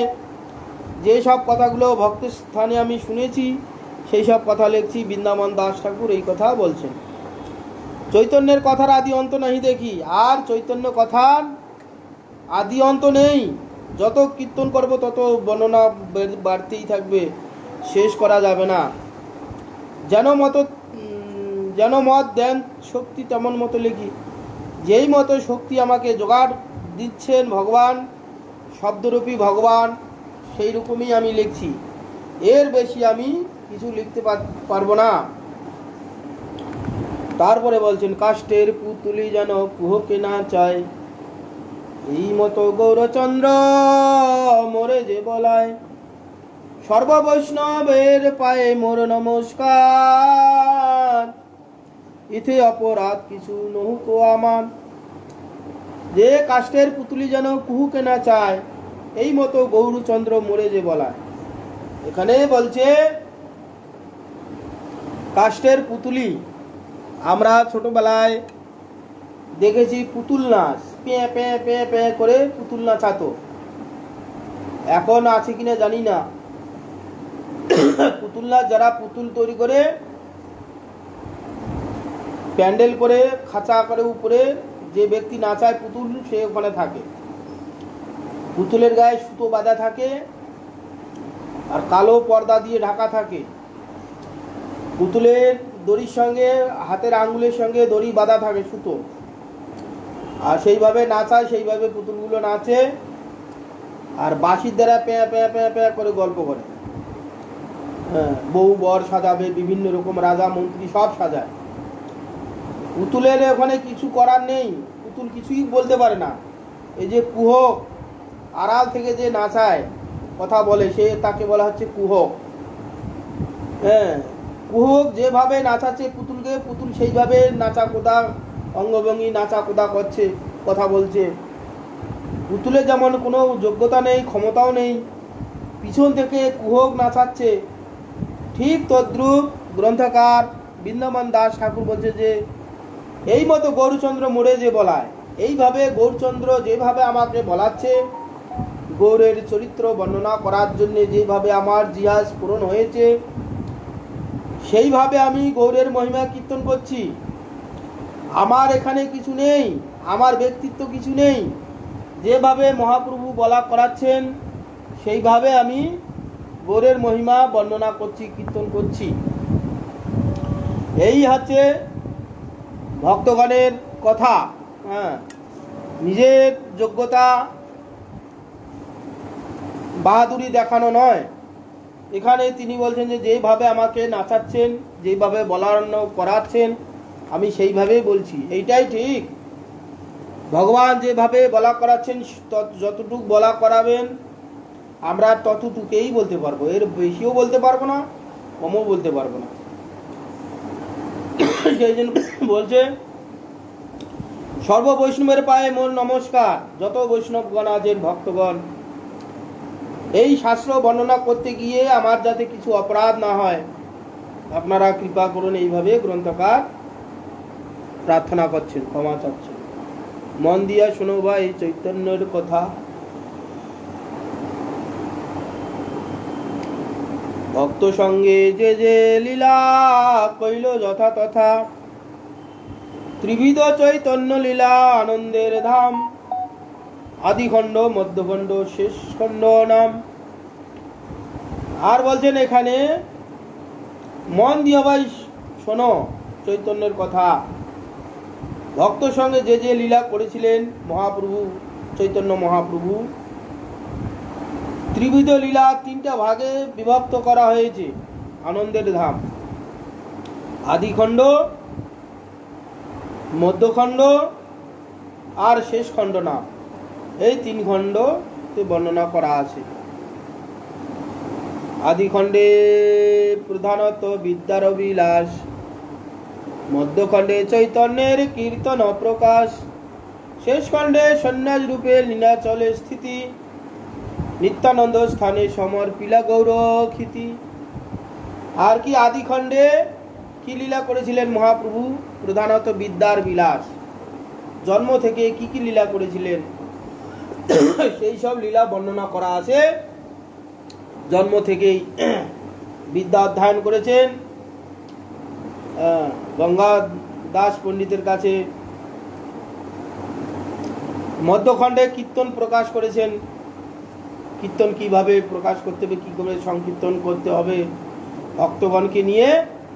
যে সব কথাগুলো ভক্ত স্থানে আমি শুনেছি সেই সব কথা লিখছি। বৃন্দাবন দাস ঠাকুর এই কথা বলছেন। চৈতন্যের কথার আদি অন্ত নাহি দেখি, আর চৈতন্য কথার আদি অন্ত নেই। যত কীর্তন করব তত বর্ণনা বাড়তেই থাকবে, শেষ করা যাবে না। যেন মত দেন শক্তি তেমন মতো লিখি, যেই মতো শক্তি আমাকে জোগাড় দিচ্ছেন ভগবান, শব্দরূপী ভগবান, সেই রকমই আমি লিখছি। এর বেশি আমি কিছু লিখতে পারবো না। তারপরে বলছেন কাষ্টের পুতুলি যেন কুহকে না চায়, এই মতো গৌরচন্দ্র মোরে যে বলায়। সর্ববৈষ্ণবের পায়ে মোর নমস্কার, ইথে অপরাধ কিছু নহুক আমার। যে কাষ্টের পুতুলি যেন কুহুকে না চায়, এই মতো গৌরচন্দ্র মোরে যে বলায়। এখানে বলছে কাষ্টের পুতুলি। আমরা ছোটবেলায় দেখেছি পুতুল নাচ, প্যাঁ প্যাঁ প্যাঁ প্যাঁ করে পুতুল নাচাতো। এখন আছে কিনা জানি না। পুতুল নাচ, যারা পুতুল তৈরি করে প্যান্ডেল করে খাঁচা করে উপরে যে ব্যক্তি নাচায় পুতুল, সে ওখানে থাকে। পুতুলের গায়ে সুতো বাঁধা থাকে আর কালো পর্দা দিয়ে ঢাকা থাকে। পুতুলের দড়ির সঙ্গে হাতের আঙ্গুলের সঙ্গে দড়ি বাঁধা থাকে সুতো, আর সেইভাবে নাচায়, সেইভাবে পুতুলগুলো নাচে। আর বাঁশির দ্বারা প্যাঁ প্যাঁ প্যাঁ প্যাঁ করে গল্প করে। হ্যাঁ, বউ বর সাজাবে, বিভিন্ন রকম রাজা মন্ত্রী সব সাজায়। পুতুলের ওখানে কিছু করার নেই, পুতুল কিছুই বলতে পারে না। এই যে কুহক, আড়াল থেকে যে নাচায়, কথা বলে, সে তাকে বলা হচ্ছে কুহক। হ্যাঁ, কুহক যেভাবে নাচাচ্ছে পুতুলকে, পুতুল সেইভাবে নাচা কোদা অঙ্গভঙ্গি নাচা কোদা করছে, কথা বলছে। পুতুলের যেমন কোনো যোগ্যতা নেই, ক্ষমতাও নেই, পিছন থেকে কুহক নাচাচ্ছে। ঠিক তদ্রূপ গ্রন্থকার বৃন্দাবন দাস ঠাকুর বলছে যে এই মতো গৌরচন্দ্র মোড়ে যে বলায়, এইভাবে গৌরচন্দ্র যেভাবে আমাকে বলাচ্ছে, গৌরের চরিত্র বর্ণনা করার জন্য যেভাবে আমার জিহাজ পূরণ হয়েছে, সেইভাবে আমি গৌরের মহিমা কীর্তন করছি। আমার এখানে কিছু নেই, আমার ব্যক্তিত্ব কিছু নেই, যেভাবে মহাপ্রভু বলা করাচ্ছেন সেইভাবে আমি গৌরের মহিমা বর্ণনা করছি, কীর্তন করছি। এই হচ্ছে ভক্তগণের কথা। নিজের যোগ্যতা বাহাদুরি দেখানো নয়। এখানে তিনি বলছেন যে যেভাবে আমাকে নাচাচ্ছেন, যেভাবে বলার করাচ্ছেন, আমি সেইভাবেই বলছি, এইটাই ঠিক। ভগবান যেভাবে বলা করাচ্ছেন, যতটুকু বলা করাবেন আমরা ততটুকুই বলতে পারবো, এর বেশিও বলতে পারবো না, কমও বলতে পারবো না। সেই জন্য বলছে সর্ব বৈষ্ণবের পায়ে মোর নমস্কার। যত বৈষ্ণবগণ আছেন, ভক্তগণ, এই শাস্ত্র বর্ণনা করতে গিয়ে আমার যাতে কিছু অপরাধ না হয় আপনারা কৃপা করুন। এইভাবে গ্রন্থকার প্রার্থনা করছেন, ক্ষমা চাচ্ছেন। মন দিয়া শোনো ভাই চৈতন্যের কথা। ভক্ত সঙ্গে যে যে লীলা কইল যথা তথা, ত্রিবিধ চৈতন্য লীলা আনন্দের ধাম, আদিখণ্ড, মধ্যখণ্ড, শেষ খণ্ড নাম। আর বলছেন এখানে মন দিয়ে ভাই শোনো চৈতন্যের কথা। ভক্ত সঙ্গে যে যে লীলা করেছিলেন মহাপ্রভু, চৈতন্য মহাপ্রভু, ত্রিবিধ লীলা তিনটা ভাগে বিভক্ত করা হয়েছে। আনন্দের ধাম, আদিখণ্ড, মধ্যখণ্ড আর শেষ খণ্ড নাম, এই তিন খণ্ডতে বর্ণনা করা আছে। আদিখণ্ডে প্রধানত বিদ্যার বিলাস, মধ্যখণ্ডে চৈতন্যের কীর্তন প্রকাশ, শেষ খণ্ডে সন্ন্যাস রূপে লীলাচলে স্থিতি, নিত্যানন্দ স্থানে সমর্পিলা গৌর খ্যাতি। আর কি আদিখণ্ডে কি লীলা করেছিলেন মহাপ্রভু? প্রধানত বিদ্যার বিলাস, জন্ম থেকে কি কি লীলা করেছিলেন সেই সব লীলা বর্ণনা করা আছে। জন্ম থেকেই বিদ্যা অধ্যয়ন করেছেন, গঙ্গা দাস পণ্ডিতের কাছে। মধ্যখণ্ডে কীর্তন প্রকাশ করেছেন, কীর্তন কিভাবে প্রকাশ করতে হবে, কী করে সংকীর্তন করতে হবে, ভক্তগণকে নিয়ে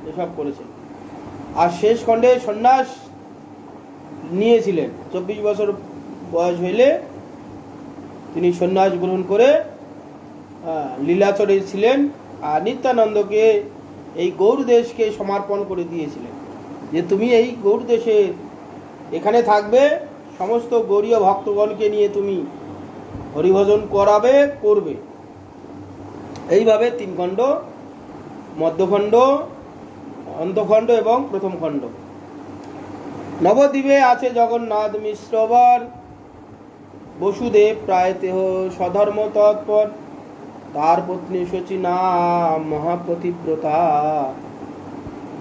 এসব করেছেন। আর শেষ খণ্ডে সন্ন্যাস নিয়েছিলেন, 24 বছর বয়স হইলে তিনি সন্ন্যাস গ্রহণ করে লীলাচরে ছিলেন। আর নিত্যানন্দকে এই গৌর দেশকে সমর্পণ করে দিয়েছিলেন যে তুমি এই গৌর দেশে এখানে থাকবে, সমস্ত গৌরীয় ভক্তগণকে নিয়ে তুমি হরিভজন করবে। এইভাবে তিন খণ্ড, মধ্যখণ্ড, অন্তখণ্ড এবং প্রথম খণ্ড। নবদ্বীপে আছে জগন্নাথ মিশ্রবর, বসুদেব প্রায় তেহ স্বধর্ম তৎপর, তার পত্নী শচী নাম মহাপতিব্রতা,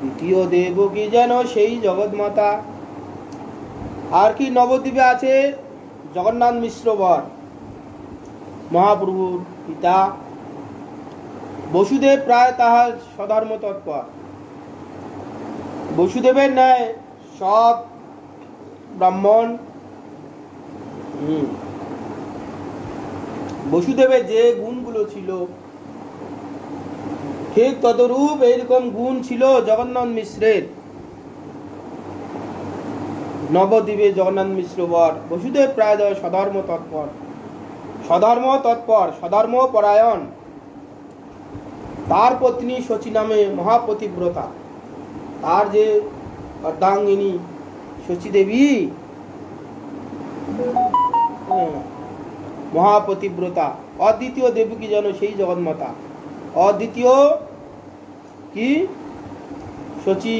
দ্বিতীয় দেবকী যেন সেই জগৎমাতা। আর কি নবদ্বীপে আছে জগন্নাথ মিশ্রবর, মহাপ্রভুর পিতা। বসুদেব প্রায় তাহার স্বধর্ম তৎপর, বসুদেবের ন্যায় সৎ ব্রাহ্মণ। বসুদেবের যে গুণগুলো ছিল ঠিক তদরূপ এইরকম গুণ ছিল জগন্নাথ মিশ্রের। নবদ্বীপে জগন্নাথ মিশ্রবর, বসুদেব প্রায় স্বধর্ম তৎপর, স্বধর্ম পরায়ণ। তার পত্নী শচী নামে মহাপতিব্রতা, তার যে অর্ধাঙ্গিনী শচী দেবী মহাপতিব্রতা, অদ্বিতীয় দেবকী যেন সেই জগন্মাতা। অদ্বিতীয় কি শচী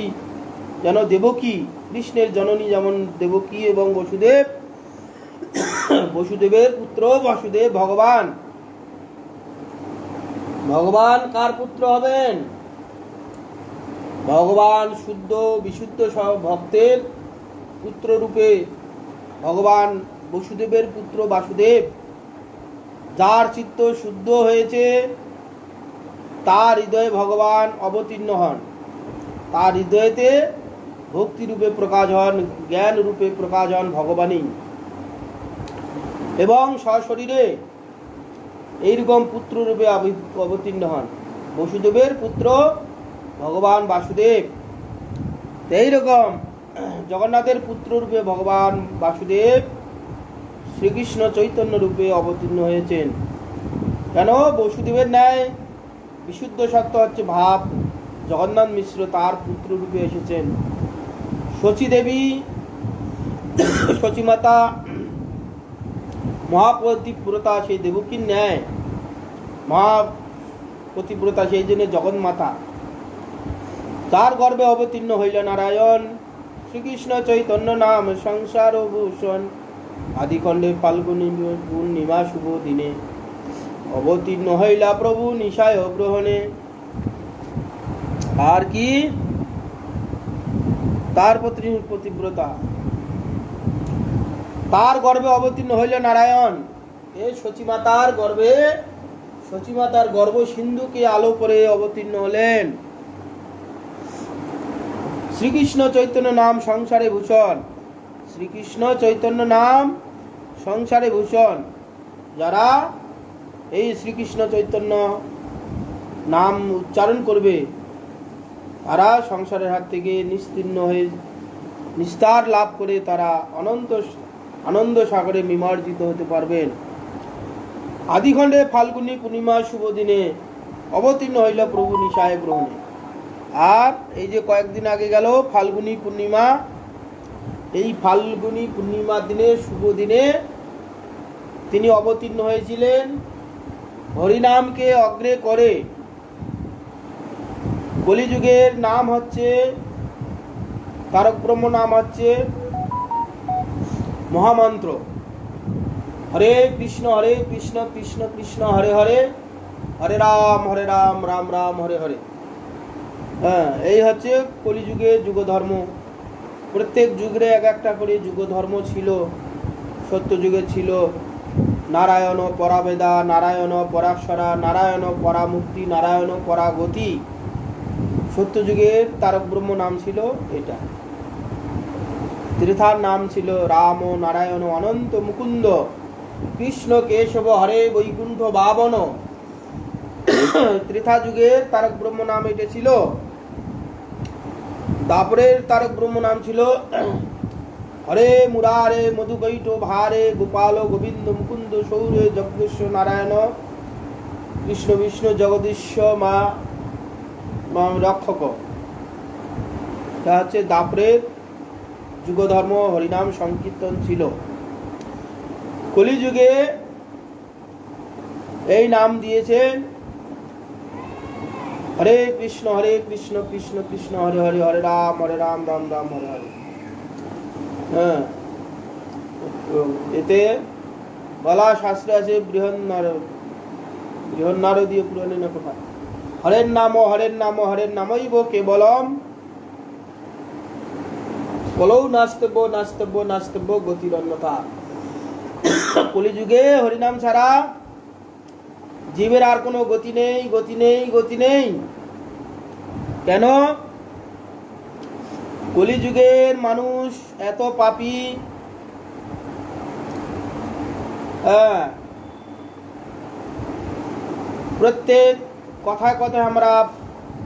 যেন দেবকী, কৃষ্ণের জননী যেমন দেবকী এবং বসুদেব, বসুদেবের পুত্র বাসুদেব ভগবান। ভগবান কার পুত্র হবেন? ভগবান শুদ্ধ বিশুদ্ধ সব ভক্তের পুত্র রূপে ভগবান বসুদেবের পুত্র বাসুদেব, যার চিত্ত শুদ্ধ হয়েছে তার হৃদয়ে ভগবান অবতীর্ণ হন, তার হৃদয়েতে ভক্তি রূপে প্রকাশ হন, জ্ঞান রূপে প্রকাশ হন ভগবানই, এবং সশরীরে এইরকম পুত্র রূপে অবতীর্ণ হন। বসুদেবের পুত্র ভগবান বাসুদেব, এইরকম জগন্নাথের পুত্র রূপে ভগবান বাসুদেব শ্রীকৃষ্ণ চৈতন্য রূপে অবতীর্ণ হয়েছেন। কেন? বসুদেবের ন্যায় বিশুদ্ধ সত্য হচ্ছে ভাব, জগন্নাথ মিশ্র তার পুত্র রূপে এসেছেন। শচী দেবী, শচীমাতা মহাপতিব্রতা, সেই দেবকীর ন্যায় মহাপতিব্রতা, সেই জন্য জগন্মাতা, তার গর্ভে অবতীর্ণ হইল নারায়ণ। শ্রীকৃষ্ণ চৈতন্য নাম সংসার ভূষণ, আদিখণ্ডে ফাল্গুনী পূর্ণিমা শুভ দিনে, অবতীর্ণ হইলা প্রভু নিশায় গ্রহণে। আর কি তার পতিব্রতা, তার গর্ভে অবতীর্ণ হইল নারায়ণ। এ শচীমাতার গর্ভে, শচীমাতার গর্ভ সিন্ধুকে আলো করে অবতীর্ণ হলেন। শ্রীকৃষ্ণ চৈতন্য নাম সংসারে ভূষণ, শ্রীকৃষ্ণ চৈতন্য নাম সংসারে ভূষণ। যারা এই শ্রীকৃষ্ণ চৈতন্য নাম উচ্চারণ করবে তারা সংসারের হাত থেকে নিস্তীর্ণ হয়ে নিস্তার লাভ করে তারা আনন্দ সাগরে নিমজ্জিত হতে পারবেন। আদিখণ্ডে ফাল্গুনী পূর্ণিমা শুভ দিনে অবতীর্ণ হইল প্রভু নিশায় গ্রহণে। আর এই যে কয়েকদিন আগে গেল ফাল্গুনী পূর্ণিমা, এই ফাল্গুনী পূর্ণিমার দিনে শুভ দিনে তিনি অবতীর্ণ হয়েছিলেন হরিনামকে অগ্রে করে। কলিযুগের নাম হচ্ছে, তারক ব্রহ্ম নাম হচ্ছে মহামন্ত্র, হরে কৃষ্ণ কৃষ্ণ কৃষ্ণ হরে হরে, হরে রাম রাম রাম হরে হরে। হ্যাঁ, এই হচ্ছে কলিযুগের যুগধর্ম। প্রত্যেক যুগে এক একটা করে যুগধর্ম ছিল। সত্যযুগে ছিল নারায়ণ পরাবেদা, নারায়ণ পরাক্ষরা, নারায়ণ পরামুক্তি, নারায়ণ পরাগতি। সত্যযুগের তারক ব্রহ্ম নাম ছিল এটা। ত্রেতার নাম ছিল রাম, নারায়ণ, অনন্ত, মুকুন্দ, কৃষ্ণ, কেশব, হরে, বৈকুণ্ঠ, বাবন। ত্রেতা যুগের তারক ব্রহ্ম নাম এটা ছিল। দাপরের তারক ব্রহ্ম নাম ছিল হরে মুরারে, মধুকৈট, ভারে, গোপাল, গোবিন্দ, মুকুন্দ, সৌরে, জগদীশ্বর, নারায়ণ, কৃষ্ণ, বিষ্ণু, জগদীশ্বর, মা রক্ষক। এটা হচ্ছে দাপরের যুগধর্ম, হরিনাম সংকীর্তন ছিল। কলিযুগে এই নাম দিয়েছেন হরে কৃষ্ণ কৃষ্ণ কৃষ্ণ হরে হরে, হরে রাম রাম রাম হরে হরে। হ্যাঁ, এতে বলা শাস্ত্রে আছে বৃহন্নারদীয় পুরাণে না কোথায়, হরের নামইব কেবলম কলৌ নাস্তব্য গতির অন্যথা। কলিযুগে হরিনাম ছাড়া জীবের আর কোনো গতি নেই। কেন? কলিযুগের মানুষ এত পাপী, প্রত্যেক কথায় কথায় আমরা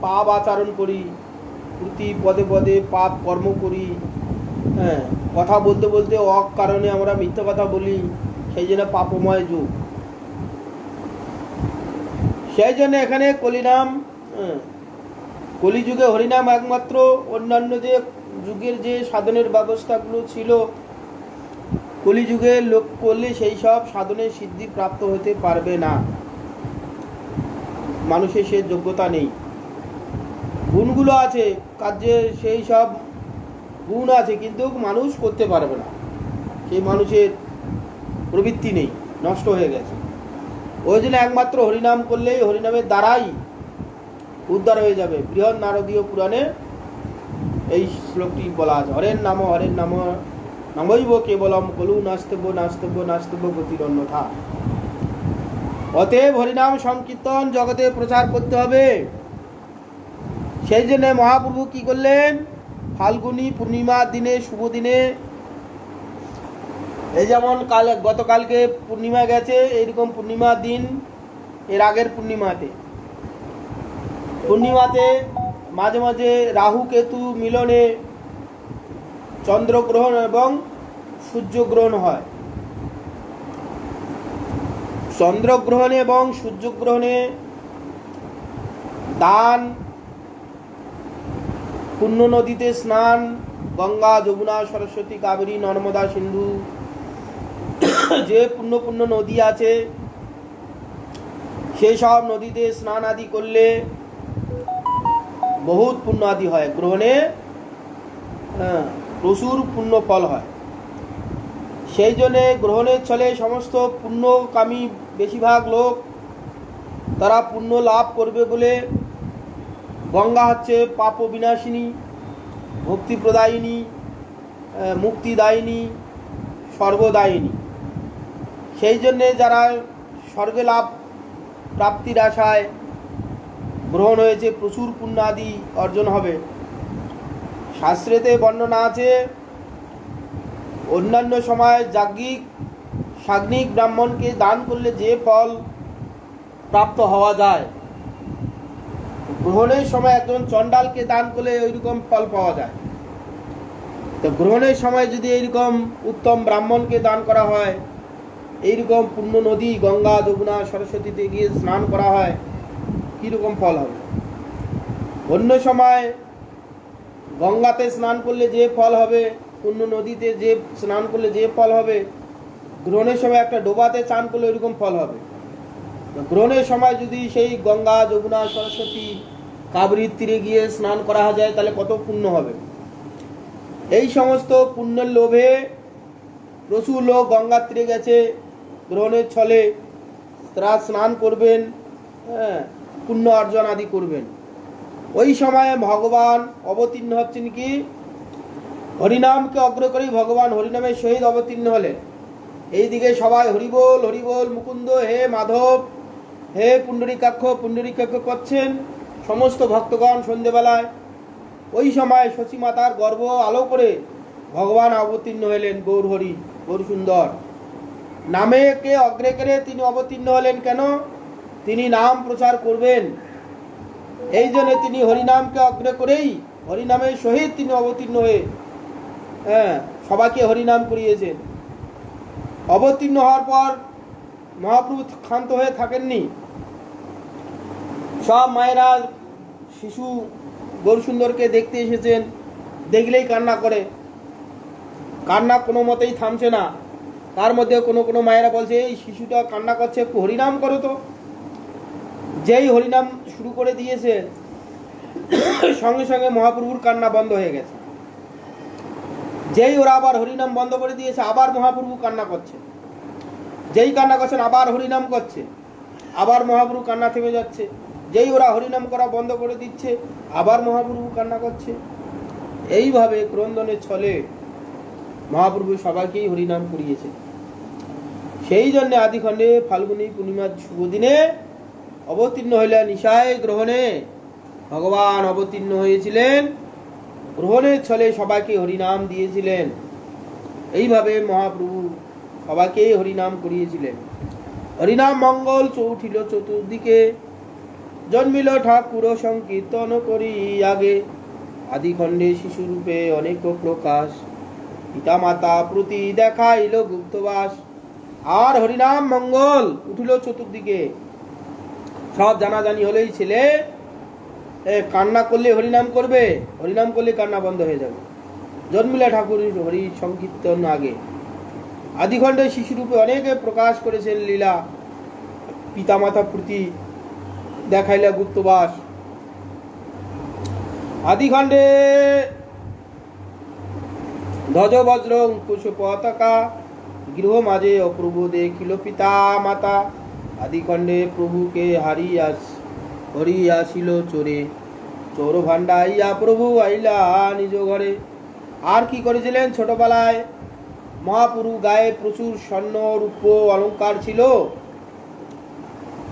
পাপ আচরণ করি, প্রতি পদে পদে পাপ কর্ম করি। হ্যাঁ, কথা বলতে বলতে অকারণে আমরা মিথ্যা কথা বলি, সেই জন্য পাপময় যুগ। সেই জন্য এখানে কলিযুগে হরিনাম একমাত্র, অন্যান্য যে যুগের যে সাধনের ব্যবস্থাগুলো ছিল কলিযুগে লোক করলে সেই সব সাধনের সিদ্ধি প্রাপ্ত হতে পারবে না। মানুষের সে যোগ্যতা নেই। গুণগুলো আছে, কাজে সেই সব গুণ আছে, কিন্তু মানুষ করতে পারবে না। সেই মানুষের প্রবৃত্তি নেই, নষ্ট হয়ে গেছে। ওই জন্য একমাত্র হরিনাম করলেই, হরিনামের দ্বারাই উদ্ধার হয়ে যাবে। বৃহন্নারদীয় পুরাণে এই শ্লোকটি বলা আছে, হরের নাম নমৈব কেবলম কলু নাস্তব্য নাস্তব্য নাস্তব্য গতির অন্যথা। অতএব হরিনাম সংকীর্তন জগতে প্রচার করতে হবে। সেই জন্য মহাপ্রভু কি করলেন, ফাল্গুনী পূর্ণিমার দিনে, শুভ দিনে, এই যেমন গতকালকে পূর্ণিমা গেছে, এইরকম পূর্ণিমার দিন, এর আগের পূর্ণিমাতে মাঝে মাঝে রাহু কেতু মিলনে চন্দ্রগ্রহণ এবং সূর্যগ্রহণ হয়। চন্দ্রগ্রহণে এবং সূর্যগ্রহণে দান, পুণ্য নদীতে স্নান, গঙ্গা যমুনা সরস্বতী কাবেরী নর্মদা সিন্ধু যে পুণ্য নদী আছে, সেই সব নদীতে স্নান আদি করলে বহুত পুণ্য আদি হয়, গ্রহণে প্রচুর পুণ্য ফল হয়। সেই জন্যে গ্রহণের ছলে সমস্ত পুণ্যকামী বেশিরভাগ লোক তারা পুণ্য লাভ করবে বলে, গঙ্গা হচ্ছে পাপ বিনাশিনী, ভক্তি প্রদায়িনী, মুক্তিদায়িনী, সর্বদায়িনী। সেই জন্যে যারা স্বর্গে লাভ প্রাপ্তির আশায় গ্রহণ হয়েছে, প্রচুর পুণ্য আদি অর্জন হবে। শাস্ত্রেতে বর্ণনা আছে, অন্যান্য সময় সাগ্নিক ব্রাহ্মণকে দান করলে যে ফল প্রাপ্ত হওয়া যায়, গ্রহণের সময় একজন চণ্ডালকে দান করলে ওইরকম ফল পাওয়া যায়। তো গ্রহণের সময় যদি এইরকম উত্তম ব্রাহ্মণকে দান করা হয়, এইরকম পুণ্য নদী গঙ্গা যমুনা সরস্বতীতে গিয়ে স্নান করা হয়, কীরকম ফল হবে। অন্য সময় গঙ্গাতে স্নান করলে যে ফল হবে, পুণ্য নদীতে যে স্নান করলে যে ফল হবে, গ্রহণের সময় একটা ডোবাতে চান করলে ওইরকম ফল হবে। গ্রহণের সময় যদি সেই গঙ্গা যমুনা সরস্বতী কাবেরীর তীরে গিয়ে স্নান করা যায়, তাহলে কত পুণ্য হবে। এই সমস্ত পুণ্যের লোভে প্রচুর লোক গঙ্গার তীরে গেছে, গ্রহণের ছলে তারা স্নান করবেন, পুণ্য অর্জন আদি করবেন। ওই সময়ে ভগবান অবতীর্ণ হচ্ছেন কি, হরিনামকে অগ্র করেই ভগবান হরিনামের সহিত অবতীর্ণ হলেন। এইদিকে সবাই হরিবোল হরিবোল, মুকুন্দ হে মাধব, হে পুণ্ডরীকাক্ষ পুণ্ডরীকাক্ষ করছেন সমস্ত ভক্তগণ সন্ধেবেলায়। ওই সময় শচী মাতার গর্ভ আলো করে ভগবান অবতীর্ণ হলেন, গৌর হরি গৌর সুন্দর নামেকে অগ্রে করে তিনি অবতীর্ণ হলেন। কেন? তিনি নাম প্রচার করবেন, এই জন্য তিনি হরিনামকে অগ্রে করেই হরিনামের সহিত তিনি অবতীর্ণ হয়ে সবাইকে হরিনাম করিয়েছেন। অবতীর্ণ হওয়ার পর মহাপ্রভু ক্ষান্ত হয়ে থাকেননি। সব মায়েরা শিশু গৌরসুন্দরকে দেখতে এসেছেন, দেখলেই কান্না করে, কান্না কোনো মতেই থামছে না। তার মধ্যে কোনো মায়েরা বলছে, এই শিশুটা কান্না করছে, একটু হরিনাম করো তো। যেই হরিনাম শুরু করে দিয়েছে, সঙ্গে সঙ্গে মহাপ্রভুর কান্না বন্ধ হয়ে গেছে। যেই ওরা আবার হরিনাম বন্ধ করে দিয়েছে, আবার মহাপ্রভু কান্না করছে। যেই কান্না করছেন আবার হরিনাম করছে, আবার মহাপ্রভু কান্না থেমে যাচ্ছে। যেই ওরা হরিনাম করা বন্ধ করে দিচ্ছে, আবার মহাপ্রভু কান্না করছে। এইভাবে ক্রন্দনের ছলে মহাপ্রভু সবাইকেই হরিনাম করিয়েছে। সেই জন্য আদিখণ্ডে ফাল্গুনী পূর্ণিমার শুভ দিনে অবতীর্ণ হইলেন নিশায় গ্রহণে। ভগবান অবতীর্ণ হয়েছিলেন, গ্রহণের ছলে সবাইকে হরিনাম দিয়েছিলেন। এইভাবে মহাপ্রভু সবাইকেই হরিনাম করিয়েছিলেন। হরিনাম মঙ্গল চৌঠিল চতুর্দিকে, জন্মিল ঠাকুর সংকীর্তন করি আগে। আদিখণ্ডে শিশুরূপে অনেক প্রকাশ, পিতা মাতা প্রতি দেখাইল গুপ্তবাস। আর হরিনাম মঙ্গল উঠিল চতুর্দিকে, সব জানাজানি হলেই ছেলে কান্না করলে হরিনাম করবে, হরিনাম করলে কান্না বন্ধ হয়ে যাবে। জন্মিলা ঠাকুর হরি সংকীর্তন আগে। আদিখণ্ডে শিশুরূপে অনেকে প্রকাশ করেছেন লীলা, পিতামাতা প্রতি দেখাইলা গুপ্তবাস। আদিখণ্ডে ধ্বজ বজ্র অঙ্কুশ পতাকা, গৃহ মাঝে অপ্রভু দেখিল পিতা মাতা। আদিখণ্ডে প্রভুকে হরি আসিল চোরে, চোর ভান্ডা আইয়া প্রভু আইলা নিজ ঘরে। আর কি করেছিলেন? ছোটবেলায় মহাপুরু গায়ে প্রচুর স্বর্ণ রূপ অলঙ্কার ছিল,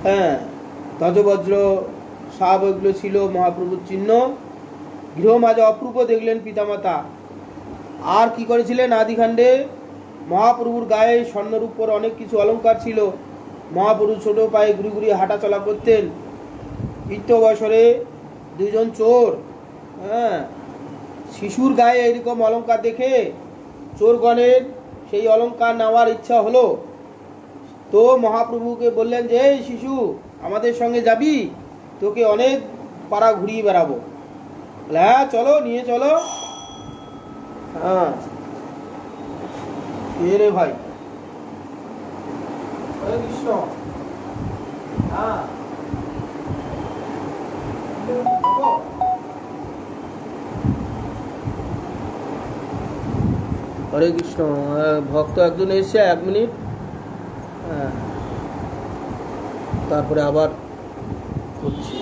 হ্যাঁ, ধ্বজবজ্র সব এগুলো ছিল মহাপ্রভুর চিহ্ন। গৃহ মাঝে অপরূপ দেখলেন পিতামাতা। আর কি করেছিলেন? আদিকাণ্ডে মহাপ্রভুর গায়ে স্বর্ণরূপর অনেক কিছু অলঙ্কার ছিল। মহাপ্রভু ছোট পায়ে ঘুরি ঘুরি হাঁটা চলা করতেন। বৃদ্ধ বয়সরে দুজন চোর, হ্যাঁ, শিশুর গায়ে এরকম অলঙ্কার দেখে চোরগণের সেই অলঙ্কার নেওয়ার ইচ্ছা হলো। তো মহাপ্রভুকে বললেন যে, এই শিশু, আমাদের সঙ্গে যাবি? তোকে অনেক পাড়া ঘুরিয়ে বেড়াবো। হ্যাঁ, চলো, নিয়ে চলো। হ্যাঁ, রে ভাই, হরে কৃষ্ণ। হ্যাঁ, হরে কৃষ্ণ। ভক্ত একজন এসছে, 1 মিনিট। হ্যাঁ, তারপরে আবার করছি।